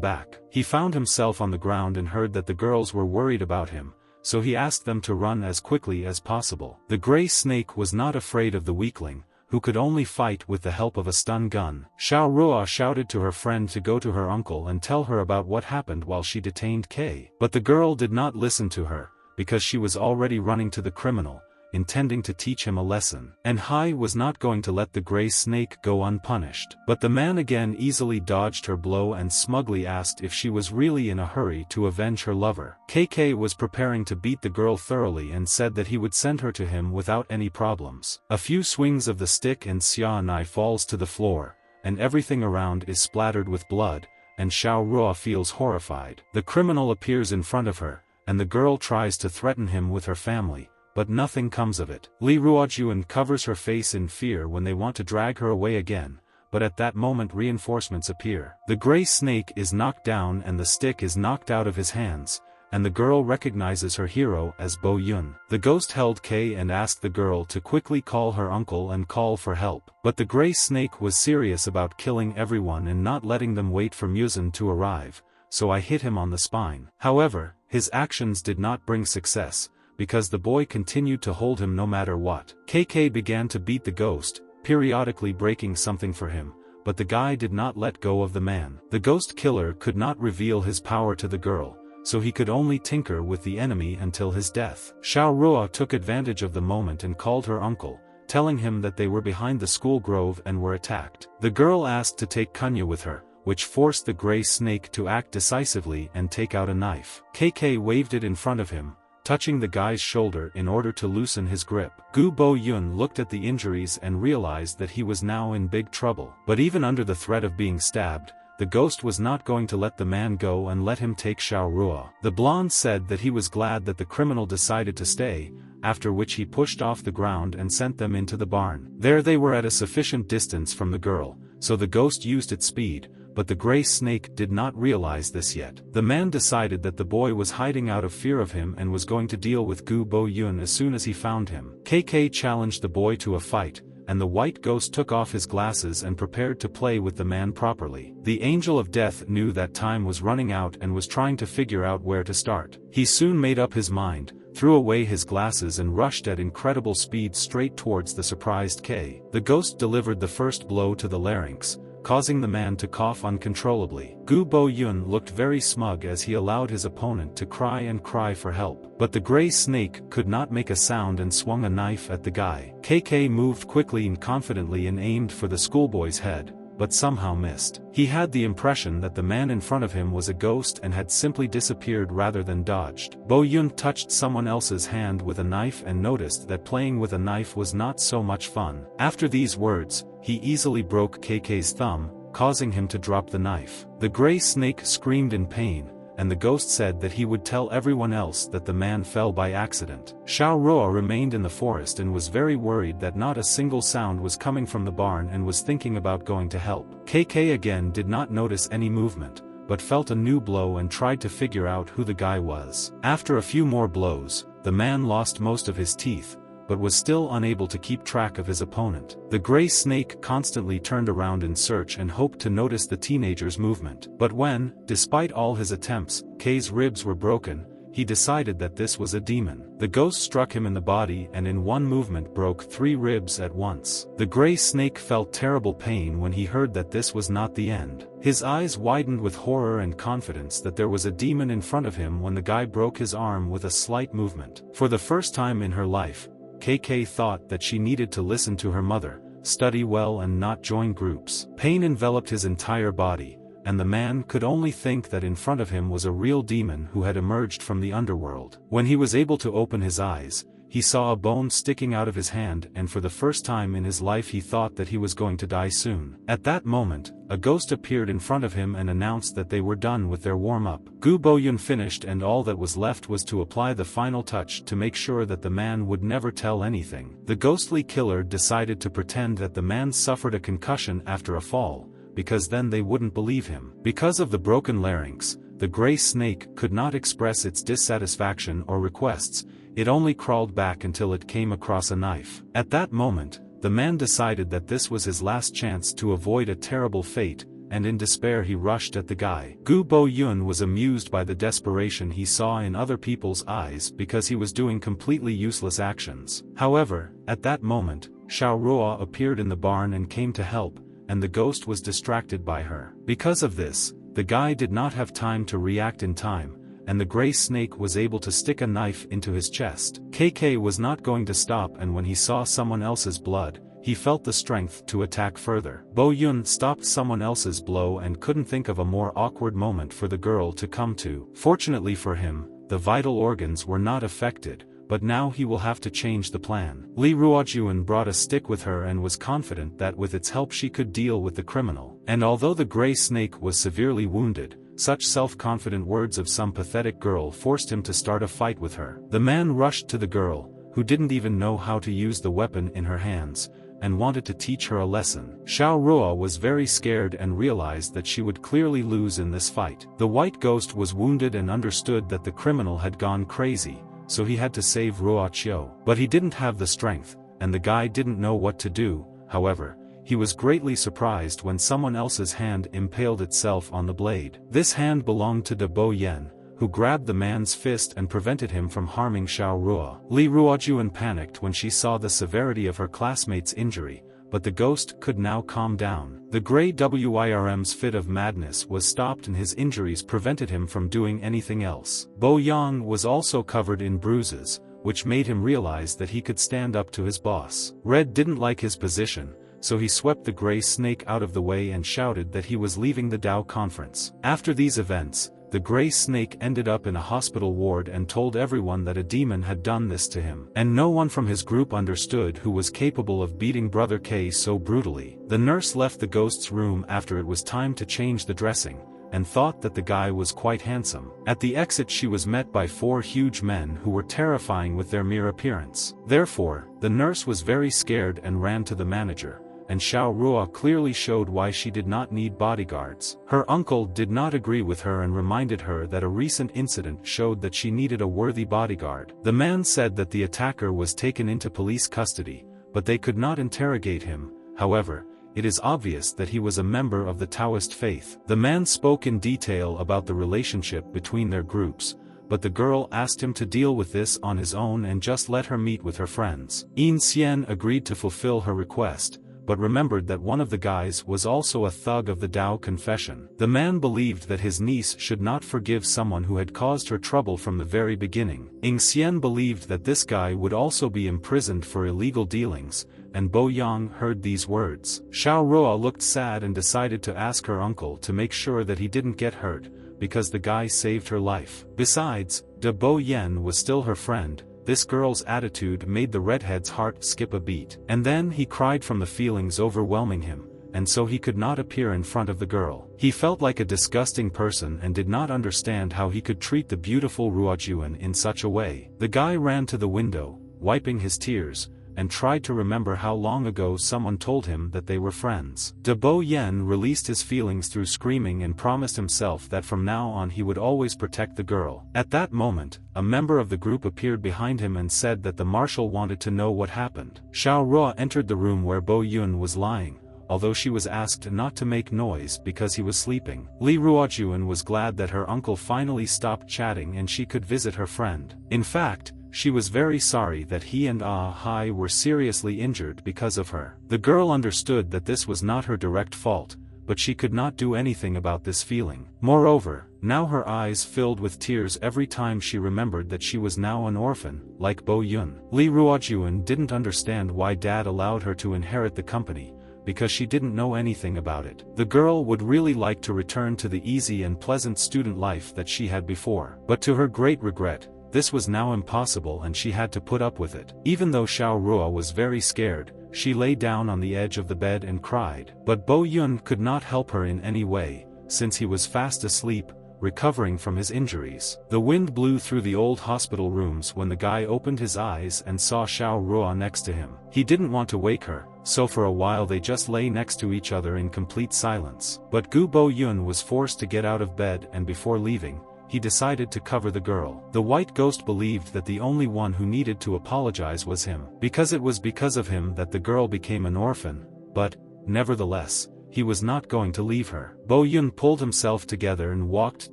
back. He found himself on the ground and heard that the girls were worried about him, so he asked them to run as quickly as possible. The Gray Snake was not afraid of the weakling, who could only fight with the help of a stun gun. Xiao Ruo shouted to her friend to go to her uncle and tell her about what happened while she detained K. But the girl did not listen to her, because she was already running to the criminal, intending to teach him a lesson. And Hai was not going to let the Gray Snake go unpunished. But the man again easily dodged her blow and smugly asked if she was really in a hurry to avenge her lover. KK was preparing to beat the girl thoroughly and said that he would send her to him without any problems. A few swings of the stick and Xianai falls to the floor, and everything around is splattered with blood, and Xiao Ruo feels horrified. The criminal appears in front of her, and the girl tries to threaten him with her family, but nothing comes of it. Li Ruojuan covers her face in fear when they want to drag her away again, but at that moment reinforcements appear. The Gray Snake is knocked down and the stick is knocked out of his hands, and the girl recognizes her hero as Bo Yun. The ghost held K and asked the girl to quickly call her uncle and call for help. But the Gray Snake was serious about killing everyone and not letting them wait for Muzan to arrive, so I hit him on the spine. However, his actions did not bring success, because the boy continued to hold him no matter what. KK began to beat the ghost, periodically breaking something for him, but the guy did not let go of the man. The ghost killer could not reveal his power to the girl, so he could only tinker with the enemy until his death. Xiao Ruo took advantage of the moment and called her uncle, telling him that they were behind the school grove and were attacked. The girl asked to take Kunya with her, which forced the Gray Snake to act decisively and take out a knife. KK waved it in front of him, touching the guy's shoulder in order to loosen his grip. Gu Bo Yun looked at the injuries and realized that he was now in big trouble. But even under the threat of being stabbed, the ghost was not going to let the man go and let him take Xiao Ruo. The blonde said that he was glad that the criminal decided to stay, after which he pushed off the ground and sent them into the barn. There they were at a sufficient distance from the girl, so the ghost used its speed, but the Gray Snake did not realize this yet. The man decided that the boy was hiding out of fear of him and was going to deal with Gu Bo Yun as soon as he found him. KK challenged the boy to a fight, and the white ghost took off his glasses and prepared to play with the man properly. The Angel of Death knew that time was running out and was trying to figure out where to start. He soon made up his mind, threw away his glasses and rushed at incredible speed straight towards the surprised K. The ghost delivered the first blow to the larynx, causing the man to cough uncontrollably. Gu Bo Yun looked very smug as he allowed his opponent to cry and cry for help. But the Gray Snake could not make a sound and swung a knife at the guy. KK moved quickly and confidently and aimed for the schoolboy's head, but somehow missed. He had the impression that the man in front of him was a ghost and had simply disappeared rather than dodged. Bo Yun touched someone else's hand with a knife and noticed that playing with a knife was not so much fun. After these words, he easily broke KK's thumb, causing him to drop the knife. The Gray Snake screamed in pain, and the ghost said that he would tell everyone else that the man fell by accident. Xiao Ruo remained in the forest and was very worried that not a single sound was coming from the barn and was thinking about going to help. KK again did not notice any movement, but felt a new blow and tried to figure out who the guy was. After a few more blows, the man lost most of his teeth, but was still unable to keep track of his opponent. The Gray Snake constantly turned around in search and hoped to notice the teenager's movement. But when, despite all his attempts, K's ribs were broken, he decided that this was a demon. The ghost struck him in the body and in one movement broke 3 ribs at once. The gray snake felt terrible pain when he heard that this was not the end. His eyes widened with horror and confidence that there was a demon in front of him when the guy broke his arm with a slight movement. For the first time in her life, KK thought that she needed to listen to her mother, study well and not join groups. Pain enveloped his entire body, and the man could only think that in front of him was a real demon who had emerged from the underworld. When he was able to open his eyes, he saw a bone sticking out of his hand, and for the first time in his life he thought that he was going to die soon. At that moment, a ghost appeared in front of him and announced that they were done with their warm-up. Gu Boyun finished, and all that was left was to apply the final touch to make sure that the man would never tell anything. The ghostly killer decided to pretend that the man suffered a concussion after a fall, because then they wouldn't believe him. Because of the broken larynx, the gray snake could not express its dissatisfaction or requests. It only crawled back until it came across a knife. At that moment, the man decided that this was his last chance to avoid a terrible fate, and in despair he rushed at the guy. Gu Boyun was amused by the desperation he saw in other people's eyes because he was doing completely useless actions. However, at that moment, Xiao Ruo appeared in the barn and came to help, and the ghost was distracted by her. Because of this, the guy did not have time to react in time, and the gray snake was able to stick a knife into his chest. KK was not going to stop, and when he saw someone else's blood, he felt the strength to attack further. Bo Yun stopped someone else's blow and couldn't think of a more awkward moment for the girl to come to. Fortunately for him, the vital organs were not affected, but now he will have to change the plan. Li Ruojuan brought a stick with her and was confident that with its help she could deal with the criminal. And although the gray snake was severely wounded, such self-confident words of some pathetic girl forced him to start a fight with her. The man rushed to the girl, who didn't even know how to use the weapon in her hands, and wanted to teach her a lesson. Xiao Ruo was very scared and realized that she would clearly lose in this fight. The white ghost was wounded and understood that the criminal had gone crazy, so he had to save Ruo Qiu. But he didn't have the strength, and the guy didn't know what to do. However, he was greatly surprised when someone else's hand impaled itself on the blade. This hand belonged to De Bo Yen, who grabbed the man's fist and prevented him from harming Xiao Ruo. Li Ruojuan panicked when she saw the severity of her classmate's injury, but the ghost could now calm down. The Grey Wirm's fit of madness was stopped and his injuries prevented him from doing anything else. Bo Yang was also covered in bruises, which made him realize that he could stand up to his boss. Red didn't like his position, so he swept the gray snake out of the way and shouted that he was leaving the Dao conference. After these events, the gray snake ended up in a hospital ward and told everyone that a demon had done this to him. And no one from his group understood who was capable of beating Brother K so brutally. The nurse left the ghost's room after it was time to change the dressing, and thought that the guy was quite handsome. At the exit she was met by 4 huge men who were terrifying with their mere appearance. Therefore, the nurse was very scared and ran to the manager, and Xiao Ruo clearly showed why she did not need bodyguards. Her uncle did not agree with her and reminded her that a recent incident showed that she needed a worthy bodyguard. The man said that the attacker was taken into police custody, but they could not interrogate him. However, it is obvious that he was a member of the Taoist faith. The man spoke in detail about the relationship between their groups, but the girl asked him to deal with this on his own and just let her meet with her friends. Yin Xian agreed to fulfill her request, but remembered that one of the guys was also a thug of the Dao confession. The man believed that his niece should not forgive someone who had caused her trouble from the very beginning. Ying Xian believed that this guy would also be imprisoned for illegal dealings, and Bo Yang heard these words. Xiao Ruo looked sad and decided to ask her uncle to make sure that he didn't get hurt, because the guy saved her life. Besides, De Bo Yen was still her friend. This girl's attitude made the redhead's heart skip a beat. And then he cried from the feelings overwhelming him, and so he could not appear in front of the girl. He felt like a disgusting person and did not understand how he could treat the beautiful Ruojuan in such a way. The guy ran to the window, wiping his tears, and tried to remember how long ago someone told him that they were friends. De Bo Yen released his feelings through screaming and promised himself that from now on he would always protect the girl. At that moment, a member of the group appeared behind him and said that the marshal wanted to know what happened. Xiao Ruo entered the room where Bo Yun was lying, although she was asked not to make noise because he was sleeping. Li Ruojuan was glad that her uncle finally stopped chatting and she could visit her friend. In fact, she was very sorry that he and Hai were seriously injured because of her. The girl understood that this was not her direct fault, but she could not do anything about this feeling. Moreover, now her eyes filled with tears every time she remembered that she was now an orphan, like Bo Yun. Li Ruojuan didn't understand why Dad allowed her to inherit the company, because she didn't know anything about it. The girl would really like to return to the easy and pleasant student life that she had before. But to her great regret, this was now impossible and she had to put up with it. Even though Xiao Ruo was very scared, she lay down on the edge of the bed and cried. But Bo Yun could not help her in any way, since he was fast asleep, recovering from his injuries. The wind blew through the old hospital rooms when the guy opened his eyes and saw Xiao Ruo next to him. He didn't want to wake her, so for a while they just lay next to each other in complete silence. But Gu Bo Yun was forced to get out of bed, and before leaving, he decided to cover the girl. The white ghost believed that the only one who needed to apologize was him, because it was because of him that the girl became an orphan, but, nevertheless, he was not going to leave her. Bo Yun pulled himself together and walked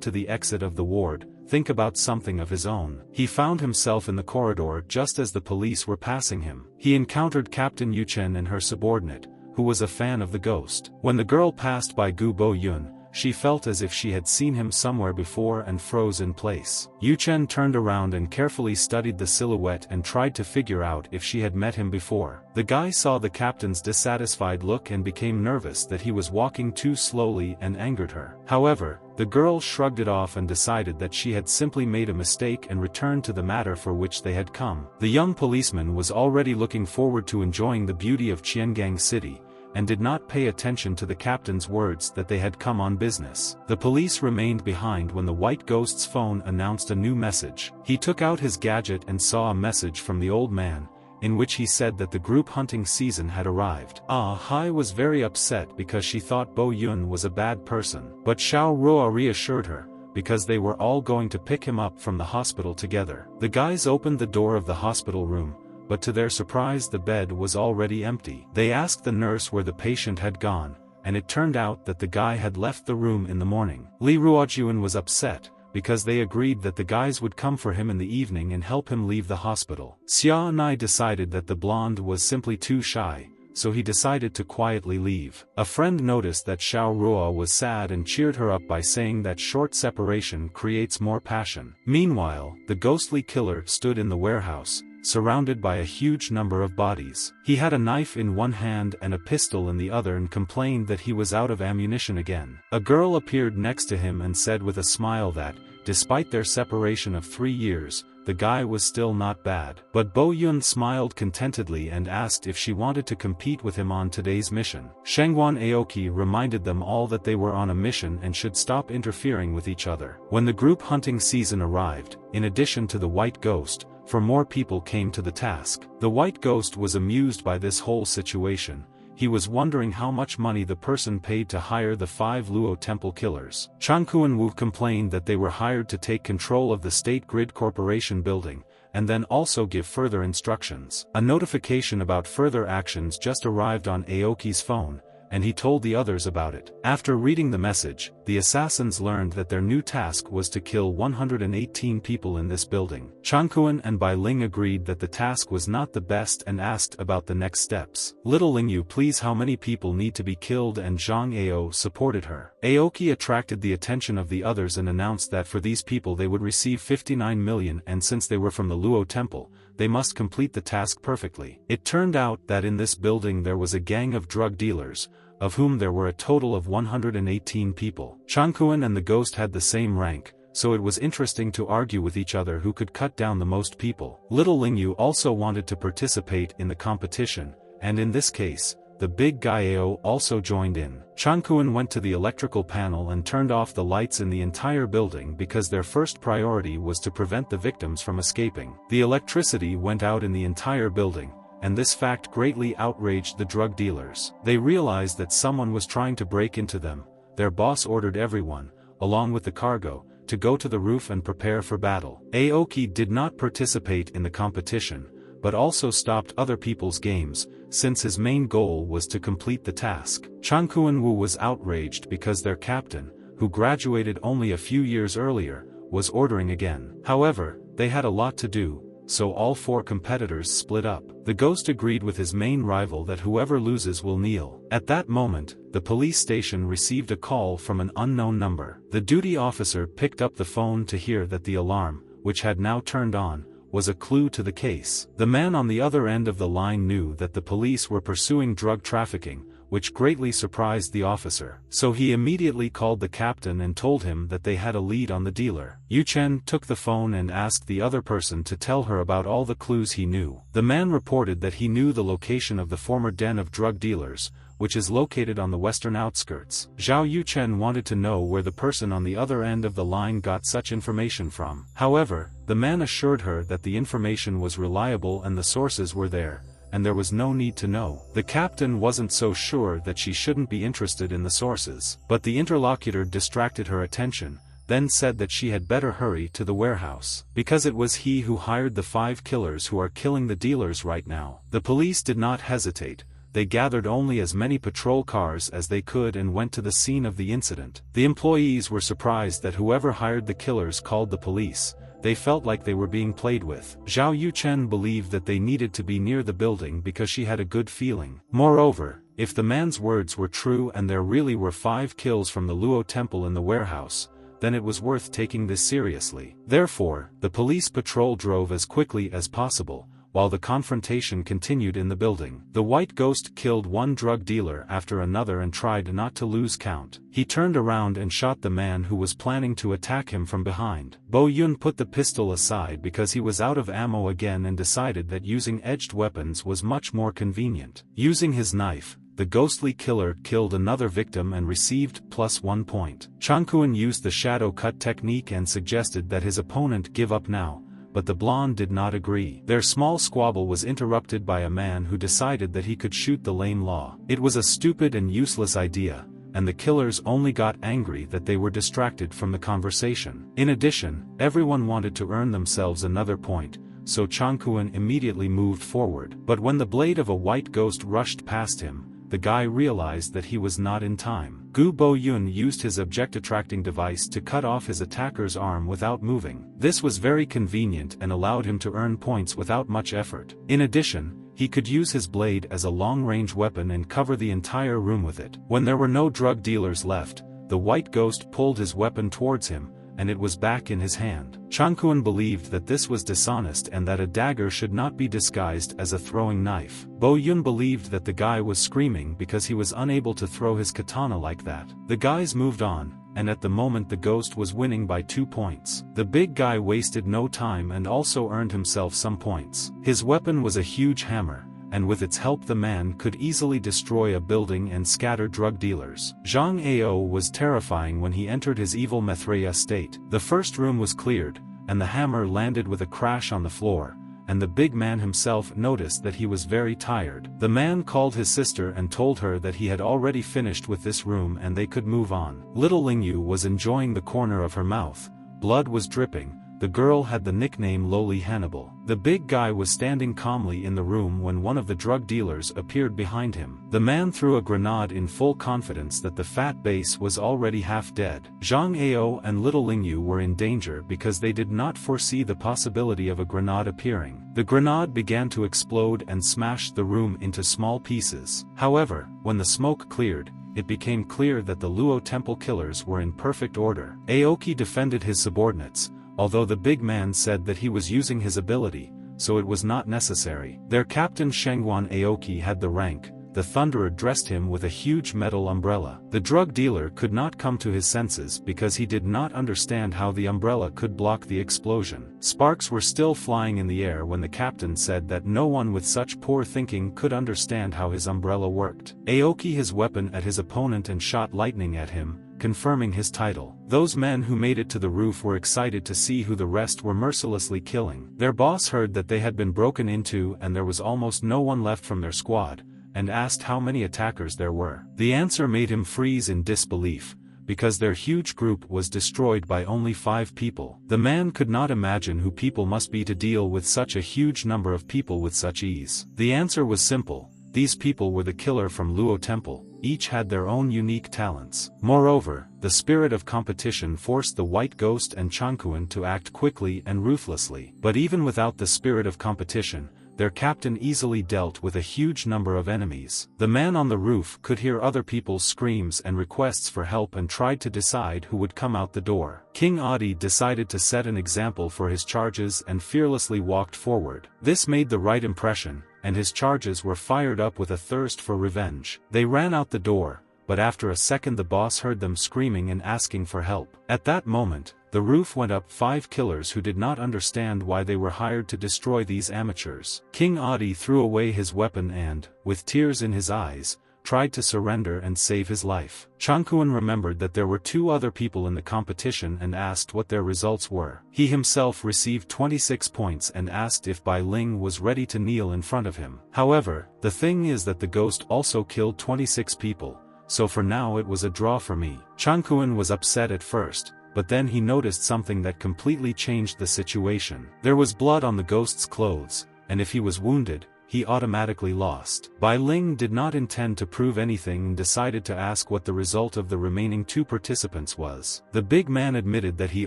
to the exit of the ward, think about something of his own. He found himself in the corridor just as the police were passing him. He encountered Captain Yuchen and her subordinate, who was a fan of the ghost. When the girl passed by Gu Bo Yun, she felt as if she had seen him somewhere before and froze in place. Yuchen turned around and carefully studied the silhouette and tried to figure out if she had met him before. The guy saw the captain's dissatisfied look and became nervous that he was walking too slowly and angered her. However, the girl shrugged it off and decided that she had simply made a mistake and returned to the matter for which they had come. The young policeman was already looking forward to enjoying the beauty of Qiangang City, and did not pay attention to the captain's words that they had come on business. The police remained behind when the white ghost's phone announced a new message. He took out his gadget and saw a message from the old man, in which he said that the group hunting season had arrived. Hai was very upset because she thought Bo Yun was a bad person. But Xiao Ruo reassured her, because they were all going to pick him up from the hospital together. The guys opened the door of the hospital room, but to their surprise the bed was already empty. They asked the nurse where the patient had gone, and it turned out that the guy had left the room in the morning. Li Ruojuan was upset, because they agreed that the guys would come for him in the evening and help him leave the hospital. Xia Nai decided that the blonde was simply too shy, so he decided to quietly leave. A friend noticed that Xiao Ruo was sad and cheered her up by saying that short separation creates more passion. Meanwhile, the ghostly killer stood in the warehouse, surrounded by a huge number of bodies. He had a knife in one hand and a pistol in the other and complained that he was out of ammunition again. A girl appeared next to him and said with a smile that, despite their separation of 3 years, the guy was still not bad. But Bo Yun smiled contentedly and asked if she wanted to compete with him on today's mission. Shengguan Aoki reminded them all that they were on a mission and should stop interfering with each other. When the group hunting season arrived, in addition to the white ghost, for more people came to the task. The white ghost was amused by this whole situation. He was wondering how much money the person paid to hire the 5 Luo temple killers. Changkuan Wu complained that they were hired to take control of the State Grid Corporation building, and then also give further instructions. A notification about further actions just arrived on Aoki's phone, and he told the others about it. After reading the message, the assassins learned that their new task was to kill 118 people in this building. Changkuan and Bai Ling agreed that the task was not the best and asked about the next steps. Little Lingyu please how many people need to be killed, and Zhang Ao supported her. Aoki attracted the attention of the others and announced that for these people they would receive 59 million, and since they were from the Luo temple, they must complete the task perfectly. It turned out that in this building there was a gang of drug dealers, of whom there were a total of 118 people. Changkuan and the ghost had the same rank, so it was interesting to argue with each other who could cut down the most people. Little Lingyu also wanted to participate in the competition, and in this case, the big guy Ao also joined in. Changkuan went to the electrical panel and turned off the lights in the entire building because their first priority was to prevent the victims from escaping. The electricity went out in the entire building, and this fact greatly outraged the drug dealers. They realized that someone was trying to break into them. Their boss ordered everyone, along with the cargo, to go to the roof and prepare for battle. Aoki did not participate in the competition, but also stopped other people's games, since his main goal was to complete the task. Chang Kuan-woo was outraged because their captain, who graduated only a few years earlier, was ordering again. However, they had a lot to do, so all 4 competitors split up. The ghost agreed with his main rival that whoever loses will kneel. At that moment, the police station received a call from an unknown number. The duty officer picked up the phone to hear that the alarm, which had now turned on, was a clue to the case. The man on the other end of the line knew that the police were pursuing drug trafficking, which greatly surprised the officer. So he immediately called the captain and told him that they had a lead on the dealer. Yu Chen took the phone and asked the other person to tell her about all the clues he knew. The man reported that he knew the location of the former den of drug dealers, which is located on the western outskirts. Zhao Yuchen wanted to know where the person on the other end of the line got such information from. However, the man assured her that the information was reliable and the sources were there, and there was no need to know. The captain wasn't so sure that she shouldn't be interested in the sources, but the interlocutor distracted her attention, then said that she had better hurry to the warehouse, because it was he who hired the 5 killers who are killing the dealers right now. The police did not hesitate. They gathered only as many patrol cars as they could and went to the scene of the incident. The employees were surprised that whoever hired the killers called the police. They felt like they were being played with. Zhao Yuchen believed that they needed to be near the building because she had a good feeling. Moreover, if the man's words were true and there really were 5 kills from the Luo temple in the warehouse, then it was worth taking this seriously. Therefore, the police patrol drove as quickly as possible, while the confrontation continued in the building. The white ghost killed one drug dealer after another and tried not to lose count. He turned around and shot the man who was planning to attack him from behind. Bo Yun put the pistol aside because he was out of ammo again and decided that using edged weapons was much more convenient. Using his knife, the ghostly killer killed another victim and received +1 point. Changkuan used the shadow cut technique and suggested that his opponent give up now, but the blonde did not agree. Their small squabble was interrupted by a man who decided that he could shoot the lame law. It was a stupid and useless idea, and the killers only got angry that they were distracted from the conversation. In addition, everyone wanted to earn themselves another point, so Changkuan immediately moved forward. But when the blade of a white ghost rushed past him, the guy realized that he was not in time. Gu Bo Yun used his object-attracting device to cut off his attacker's arm without moving. This was very convenient and allowed him to earn points without much effort. In addition, he could use his blade as a long-range weapon and cover the entire room with it. When there were no drug dealers left, the white ghost pulled his weapon towards him, and it was back in his hand. Changkuan believed that this was dishonest and that a dagger should not be disguised as a throwing knife. Bo Yun believed that the guy was screaming because he was unable to throw his katana like that. The guys moved on, and at the moment the ghost was winning by 2 points. The big guy wasted no time and also earned himself some points. His weapon was a huge hammer, and with its help the man could easily destroy a building and scatter drug dealers. Zhang Ao was terrifying when he entered his evil Maitreya state. The first room was cleared, and the hammer landed with a crash on the floor, and the big man himself noticed that he was very tired. The man called his sister and told her that he had already finished with this room and they could move on. Little Lingyu was enjoying the corner of her mouth. Blood was dripping. The girl had the nickname Lowly Hannibal. The big guy was standing calmly in the room when one of the drug dealers appeared behind him. The man threw a grenade in full confidence that the fat base was already half dead. Zhang Ao and Little Lingyu were in danger because they did not foresee the possibility of a grenade appearing. The grenade began to explode and smashed the room into small pieces. However, when the smoke cleared, it became clear that the Luo temple killers were in perfect order. Aoki defended his subordinates, although the big man said that he was using his ability, so it was not necessary. Their captain Shengguan Aoki had the rank. The Thunderer dressed him with a huge metal umbrella. The drug dealer could not come to his senses because he did not understand how the umbrella could block the explosion. Sparks were still flying in the air when the captain said that no one with such poor thinking could understand how his umbrella worked. Aoki his weapon at his opponent and shot lightning at him, confirming his title. Those men who made it to the roof were excited to see who the rest were mercilessly killing. Their boss heard that they had been broken into and there was almost no one left from their squad, and asked how many attackers there were. The answer made him freeze in disbelief, because their huge group was destroyed by only 5 people. The man could not imagine who people must be to deal with such a huge number of people with such ease. The answer was simple: these people were the killer from Luo Temple. Each had their own unique talents. Moreover, the spirit of competition forced the White Ghost and Changkuan to act quickly and ruthlessly. But even without the spirit of competition, their captain easily dealt with a huge number of enemies. The man on the roof could hear other people's screams and requests for help and tried to decide who would come out the door. King Adi decided to set an example for his charges and fearlessly walked forward. This made the right impression, and his charges were fired up with a thirst for revenge. They ran out the door, but after a second the boss heard them screaming and asking for help. At that moment, the roof went up 5 killers who did not understand why they were hired to destroy these amateurs. King Adi threw away his weapon and, with tears in his eyes, tried to surrender and save his life. Changkuan remembered that there were 2 other people in the competition and asked what their results were. He himself received 26 points and asked if Bai Ling was ready to kneel in front of him. However, the thing is that the ghost also killed 26 people, so for now it was a draw for me. Changkuan was upset at first, but then he noticed something that completely changed the situation. There was blood on the ghost's clothes, and if he was wounded, he automatically lost. Bai Ling did not intend to prove anything and decided to ask what the result of the remaining 2 participants was. The big man admitted that he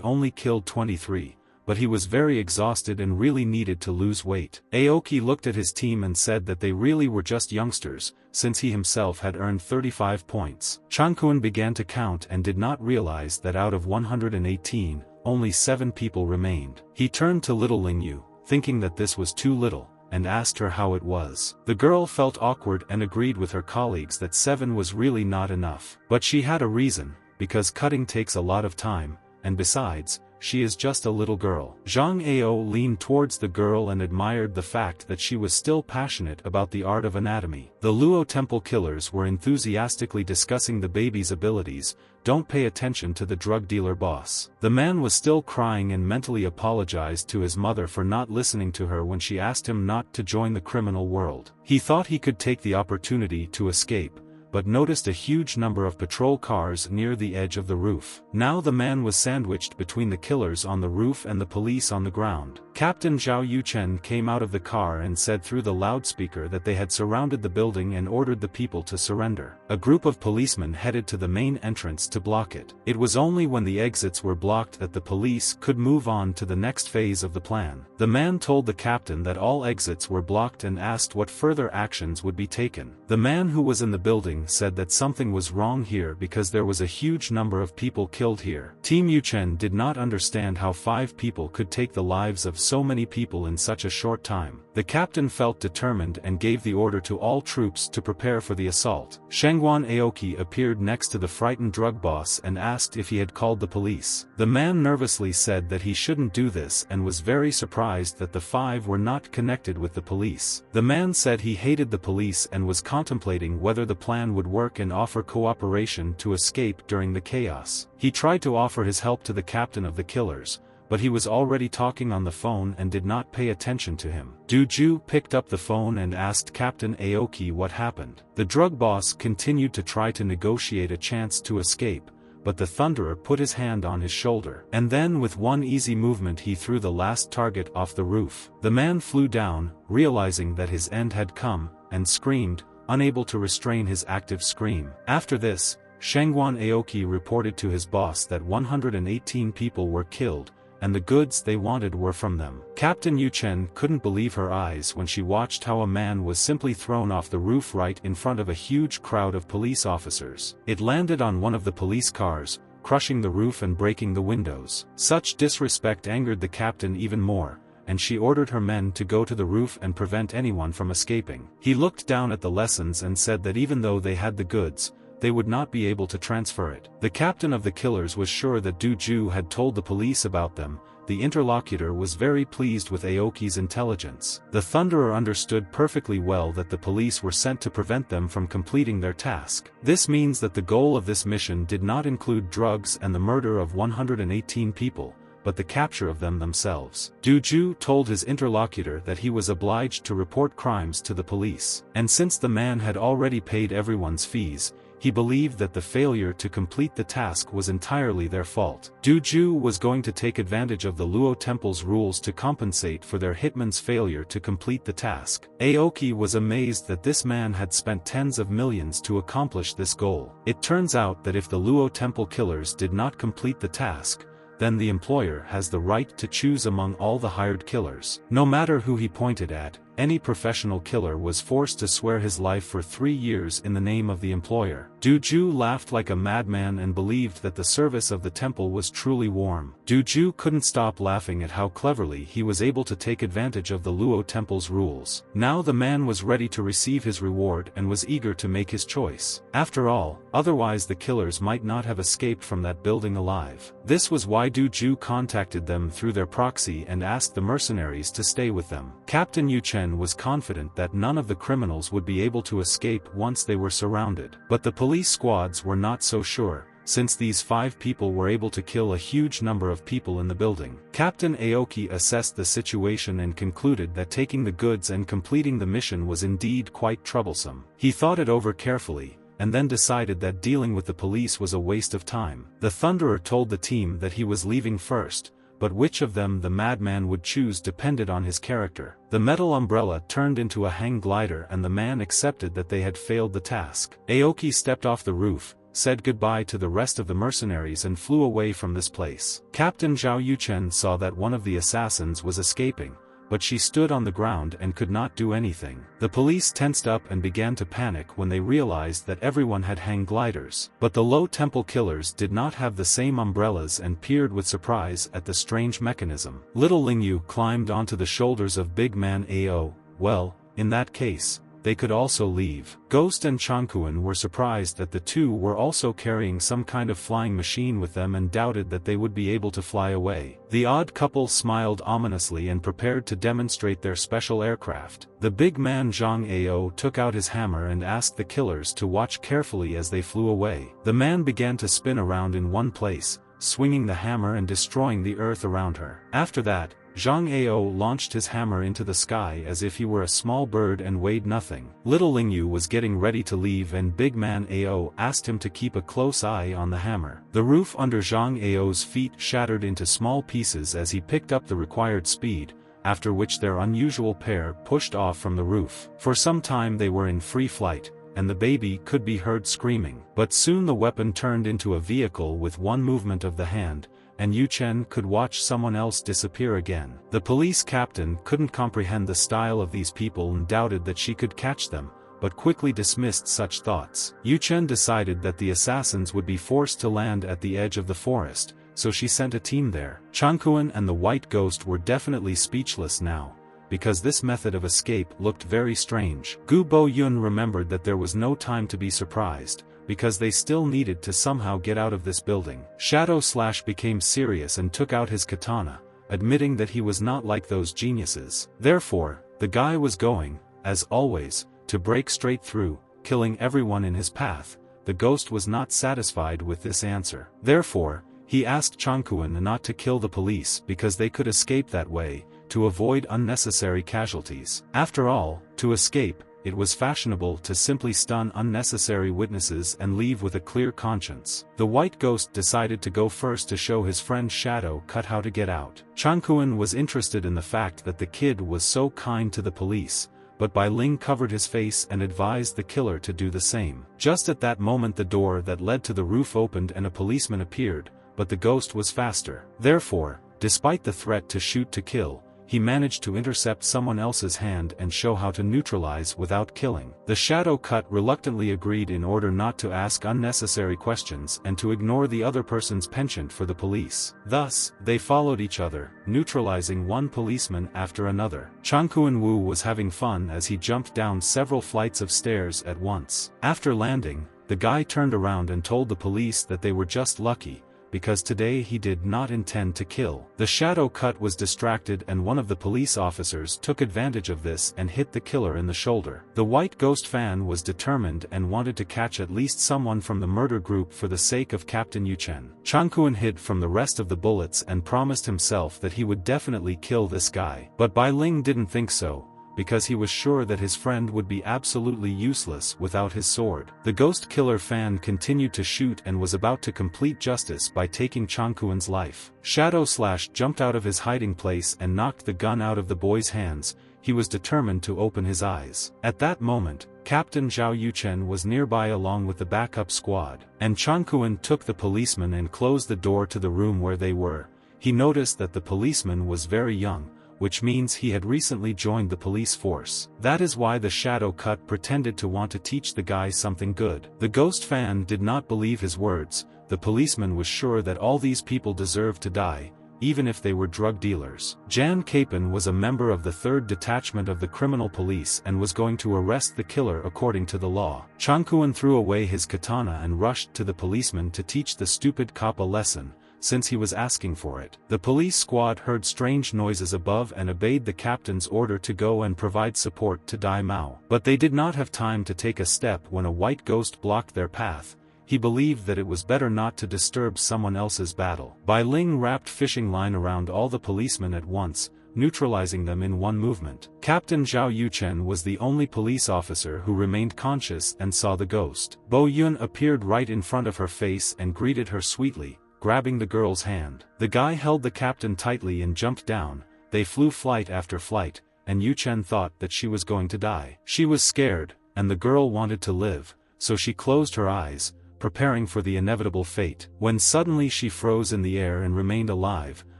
only killed 23, but he was very exhausted and really needed to lose weight. Aoki looked at his team and said that they really were just youngsters, since he himself had earned 35 points. Changkuan began to count and did not realize that out of 118, only 7 people remained. He turned to little Lingyu, thinking that this was too little, and asked her how it was. The girl felt awkward and agreed with her colleagues that 7 was really not enough. But she had a reason, because cutting takes a lot of time, and besides, she is just a little girl. Zhang Ao leaned towards the girl and admired the fact that she was still passionate about the art of anatomy. The Luo Temple killers were enthusiastically discussing the baby's abilities. Don't pay attention to the drug dealer boss. The man was still crying and mentally apologized to his mother for not listening to her when she asked him not to join the criminal world. He thought he could take the opportunity to escape, but noticed a huge number of patrol cars near the edge of the roof. Now the man was sandwiched between the killers on the roof and the police on the ground. Captain Zhao Yuchen came out of the car and said through the loudspeaker that they had surrounded the building and ordered the people to surrender. A group of policemen headed to the main entrance to block it. It was only when the exits were blocked that the police could move on to the next phase of the plan. The man told the captain that all exits were blocked and asked what further actions would be taken. The man who was in the building said that something was wrong here because there was a huge number of people killed here. Team Yuchen did not understand how 5 people could take the lives of so many people in such a short time. The captain felt determined and gave the order to all troops to prepare for the assault. Shengguan Aoki appeared next to the frightened drug boss and asked if he had called the police. The man nervously said that he shouldn't do this and was very surprised that the 5 were not connected with the police. The man said he hated the police and was contemplating whether the plan would work and offer cooperation to escape during the chaos. He tried to offer his help to the captain of the killers, but he was already talking on the phone and did not pay attention to him. Duju picked up the phone and asked Captain Aoki what happened. The drug boss continued to try to negotiate a chance to escape, but the Thunderer put his hand on his shoulder. And then with one easy movement he threw the last target off the roof. The man flew down, realizing that his end had come, and screamed, unable to restrain his active scream. After this, Shengguan Aoki reported to his boss that 118 people were killed, and the goods they wanted were from them. Captain Yuchen couldn't believe her eyes when she watched how a man was simply thrown off the roof right in front of a huge crowd of police officers. It landed on one of the police cars, crushing the roof and breaking the windows. Such disrespect angered the captain even more, and she ordered her men to go to the roof and prevent anyone from escaping. He looked down at the lessons and said that even though they had the goods, they would not be able to transfer it. The captain of the killers was sure that Du Ju had told the police about them. The interlocutor was very pleased with Aoki's intelligence. The Thunderer understood perfectly well that the police were sent to prevent them from completing their task. This means that the goal of this mission did not include drugs and the murder of 118 people, but the capture of them themselves. Du Ju told his interlocutor that he was obliged to report crimes to the police. And since the man had already paid everyone's fees, he believed that the failure to complete the task was entirely their fault. Du Ju was going to take advantage of the Luo Temple's rules to compensate for their hitman's failure to complete the task. Aoki was amazed that this man had spent tens of millions to accomplish this goal. It turns out that if the Luo Temple killers did not complete the task, then the employer has the right to choose among all the hired killers. No matter who he pointed at, any professional killer was forced to swear his life for 3 years in the name of the employer. Du Ju laughed like a madman and believed that the service of the temple was truly warm. Du Ju couldn't stop laughing at how cleverly he was able to take advantage of the Luo Temple's rules. Now the man was ready to receive his reward and was eager to make his choice. After all, otherwise the killers might not have escaped from that building alive. This was why Du Ju contacted them through their proxy and asked the mercenaries to stay with them. Captain Yu Chen was confident that none of the criminals would be able to escape once they were surrounded. But the police squads were not so sure, since these 5 people were able to kill a huge number of people in the building. Captain Aoki assessed the situation and concluded that taking the goods and completing the mission was indeed quite troublesome. He thought it over carefully, and then decided that dealing with the police was a waste of time. The Thunderer told the team that he was leaving first, but which of them the madman would choose depended on his character. The metal umbrella turned into a hang glider and the man accepted that they had failed the task. Aoki stepped off the roof, said goodbye to the rest of the mercenaries and flew away from this place. Captain Zhao Yuchen saw that one of the assassins was escaping, but she stood on the ground and could not do anything. The police tensed up and began to panic when they realized that everyone had hang gliders. But the Low Temple killers did not have the same umbrellas and peered with surprise at the strange mechanism. Little Lingyu climbed onto the shoulders of Big Man Ao. Well, in that case, they could also leave. Ghost and Changkuan were surprised that the two were also carrying some kind of flying machine with them and doubted that they would be able to fly away. The odd couple smiled ominously and prepared to demonstrate their special aircraft. The big man Zhang Ao took out his hammer and asked the killers to watch carefully as they flew away. The man began to spin around in one place, swinging the hammer and destroying the earth around her. After that, Zhang Ao launched his hammer into the sky as if he were a small bird and weighed nothing. Little Lingyu was getting ready to leave and Big Man Ao asked him to keep a close eye on the hammer. The roof under Zhang Ao's feet shattered into small pieces as he picked up the required speed, after which their unusual pair pushed off from the roof. For some time they were in free flight, and the baby could be heard screaming. But soon the weapon turned into a vehicle with one movement of the hand, and Yu Chen could watch someone else disappear again. The police captain couldn't comprehend the style of these people and doubted that she could catch them, but quickly dismissed such thoughts. Yu Chen decided that the assassins would be forced to land at the edge of the forest, so she sent a team there. Changkuan and the White Ghost were definitely speechless now, because this method of escape looked very strange. Gu Bo Yun remembered that there was no time to be surprised, because they still needed to somehow get out of this building. Shadow Slash became serious and took out his katana, admitting that he was not like those geniuses. Therefore, the guy was going, as always, to break straight through, killing everyone in his path. The ghost was not satisfied with this answer. Therefore, he asked Changkuan not to kill the police because they could escape that way, to avoid unnecessary casualties. After all, to escape, it was fashionable to simply stun unnecessary witnesses and leave with a clear conscience. The White Ghost decided to go first to show his friend Shadow Cut how to get out. Changkuan was interested in the fact that the kid was so kind to the police, but Bai Ling covered his face and advised the killer to do the same. Just at that moment the door that led to the roof opened and a policeman appeared, but the ghost was faster. Therefore, despite the threat to shoot to kill, he managed to intercept someone else's hand and show how to neutralize without killing. The Shadow Cut reluctantly agreed in order not to ask unnecessary questions and to ignore the other person's penchant for the police. Thus, they followed each other, neutralizing one policeman after another. Changkuan Wu was having fun as he jumped down several flights of stairs at once. After landing, the guy turned around and told the police that they were just lucky, because today he did not intend to kill. The Shadow Cut was distracted and one of the police officers took advantage of this and hit the killer in the shoulder. The White Ghost fan was determined and wanted to catch at least someone from the murder group for the sake of Captain Yu Chen. Changkuan hid from the rest of the bullets and promised himself that he would definitely kill this guy. But Bai Ling didn't think so, because he was sure that his friend would be absolutely useless without his sword. The ghost killer fan continued to shoot and was about to complete justice by taking Changkuen's life. Shadow Slash jumped out of his hiding place and knocked the gun out of the boy's hands. He was determined to open his eyes. At that moment, Captain Zhao Yuchen was nearby along with the backup squad, and Changkuen took the policeman and closed the door to the room where they were. He noticed that the policeman was very young, which means he had recently joined the police force. That is why the shadow cut pretended to want to teach the guy something good. The ghost fan did not believe his words. The policeman was sure that all these people deserved to die, even if they were drug dealers. Jan Capen was a member of the 3rd Detachment of the Criminal Police and was going to arrest the killer according to the law. Changkuen threw away his katana and rushed to the policeman to teach the stupid cop a lesson, since he was asking for it. The police squad heard strange noises above and obeyed the captain's order to go and provide support to Dai Mao. But they did not have time to take a step when a white ghost blocked their path. He believed that it was better not to disturb someone else's battle. Bai Ling wrapped fishing line around all the policemen at once, neutralizing them in one movement. Captain Zhao Yuchen was the only police officer who remained conscious and saw the ghost. Bo Yun appeared right in front of her face and greeted her sweetly, grabbing the girl's hand. The guy held the captain tightly and jumped down. They flew flight after flight, and Yuchen thought that she was going to die. She was scared, and the girl wanted to live, so she closed her eyes, preparing for the inevitable fate. When suddenly she froze in the air and remained alive,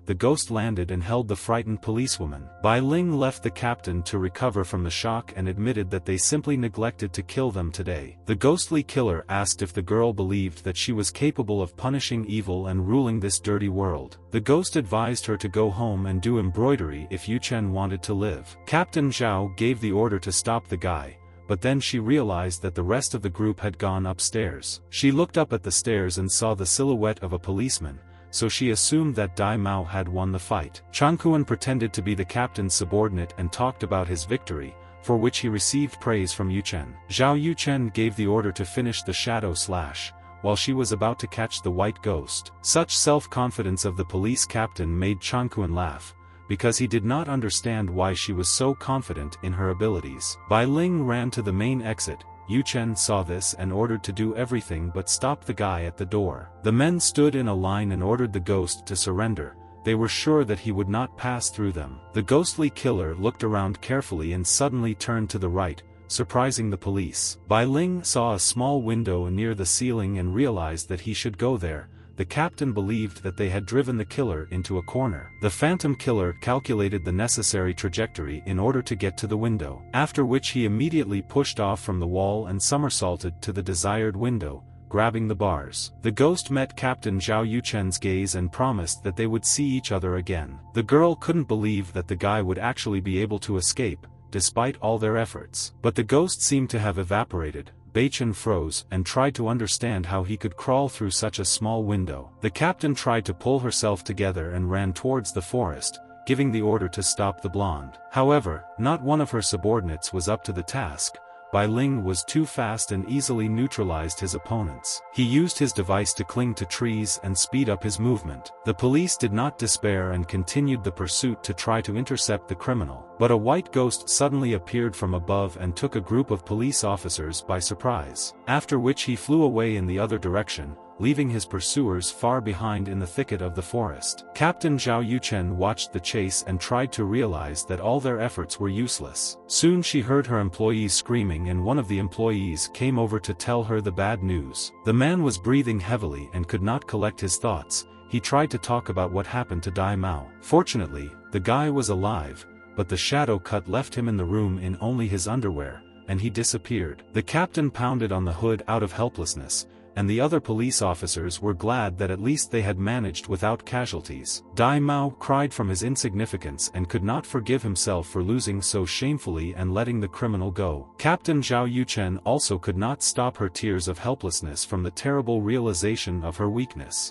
the ghost landed and held the frightened policewoman. Bai Ling left the captain to recover from the shock and admitted that they simply neglected to kill them today. The ghostly killer asked if the girl believed that she was capable of punishing evil and ruling this dirty world. The ghost advised her to go home and do embroidery if Yuchen wanted to live. Captain Zhao gave the order to stop the guy, but then she realized that the rest of the group had gone upstairs. She looked up at the stairs and saw the silhouette of a policeman, so she assumed that Dai Mao had won the fight. Changkuen pretended to be the captain's subordinate and talked about his victory, for which he received praise from Yuchen. Zhao Yuchen gave the order to finish the Shadow Slash, while she was about to catch the white ghost. Such self-confidence of the police captain made Changkuen laugh, because he did not understand why she was so confident in her abilities. Bai Ling ran to the main exit. Yuchen saw this and ordered to do everything but stop the guy at the door. The men stood in a line and ordered the ghost to surrender. They were sure that he would not pass through them. The ghostly killer looked around carefully and suddenly turned to the right, surprising the police. Bai Ling saw a small window near the ceiling and realized that he should go there. The captain believed that they had driven the killer into a corner. The phantom killer calculated the necessary trajectory in order to get to the window, after which he immediately pushed off from the wall and somersaulted to the desired window, grabbing the bars. The ghost met Captain Zhao Yuchen's gaze and promised that they would see each other again. The girl couldn't believe that the guy would actually be able to escape, despite all their efforts. But the ghost seemed to have evaporated. Beichen froze and tried to understand how he could crawl through such a small window. The captain tried to pull herself together and ran towards the forest, giving the order to stop the blonde. However, not one of her subordinates was up to the task. Bai Ling was too fast and easily neutralized his opponents. He used his device to cling to trees and speed up his movement. The police did not despair and continued the pursuit to try to intercept the criminal. But a white ghost suddenly appeared from above and took a group of police officers by surprise, after which he flew away in the other direction, leaving his pursuers far behind in the thicket of the forest. Captain Zhao Yuchen watched the chase and tried to realize that all their efforts were useless. Soon she heard her employees screaming and one of the employees came over to tell her the bad news. The man was breathing heavily and could not collect his thoughts. He tried to talk about what happened to Dai Mao. Fortunately, the guy was alive, but the shadow cut left him in the room in only his underwear, and he disappeared. The captain pounded on the hood out of helplessness, and the other police officers were glad that at least they had managed without casualties. Dai Mao cried from his insignificance and could not forgive himself for losing so shamefully and letting the criminal go. Captain Zhao Yuchen also could not stop her tears of helplessness from the terrible realization of her weakness.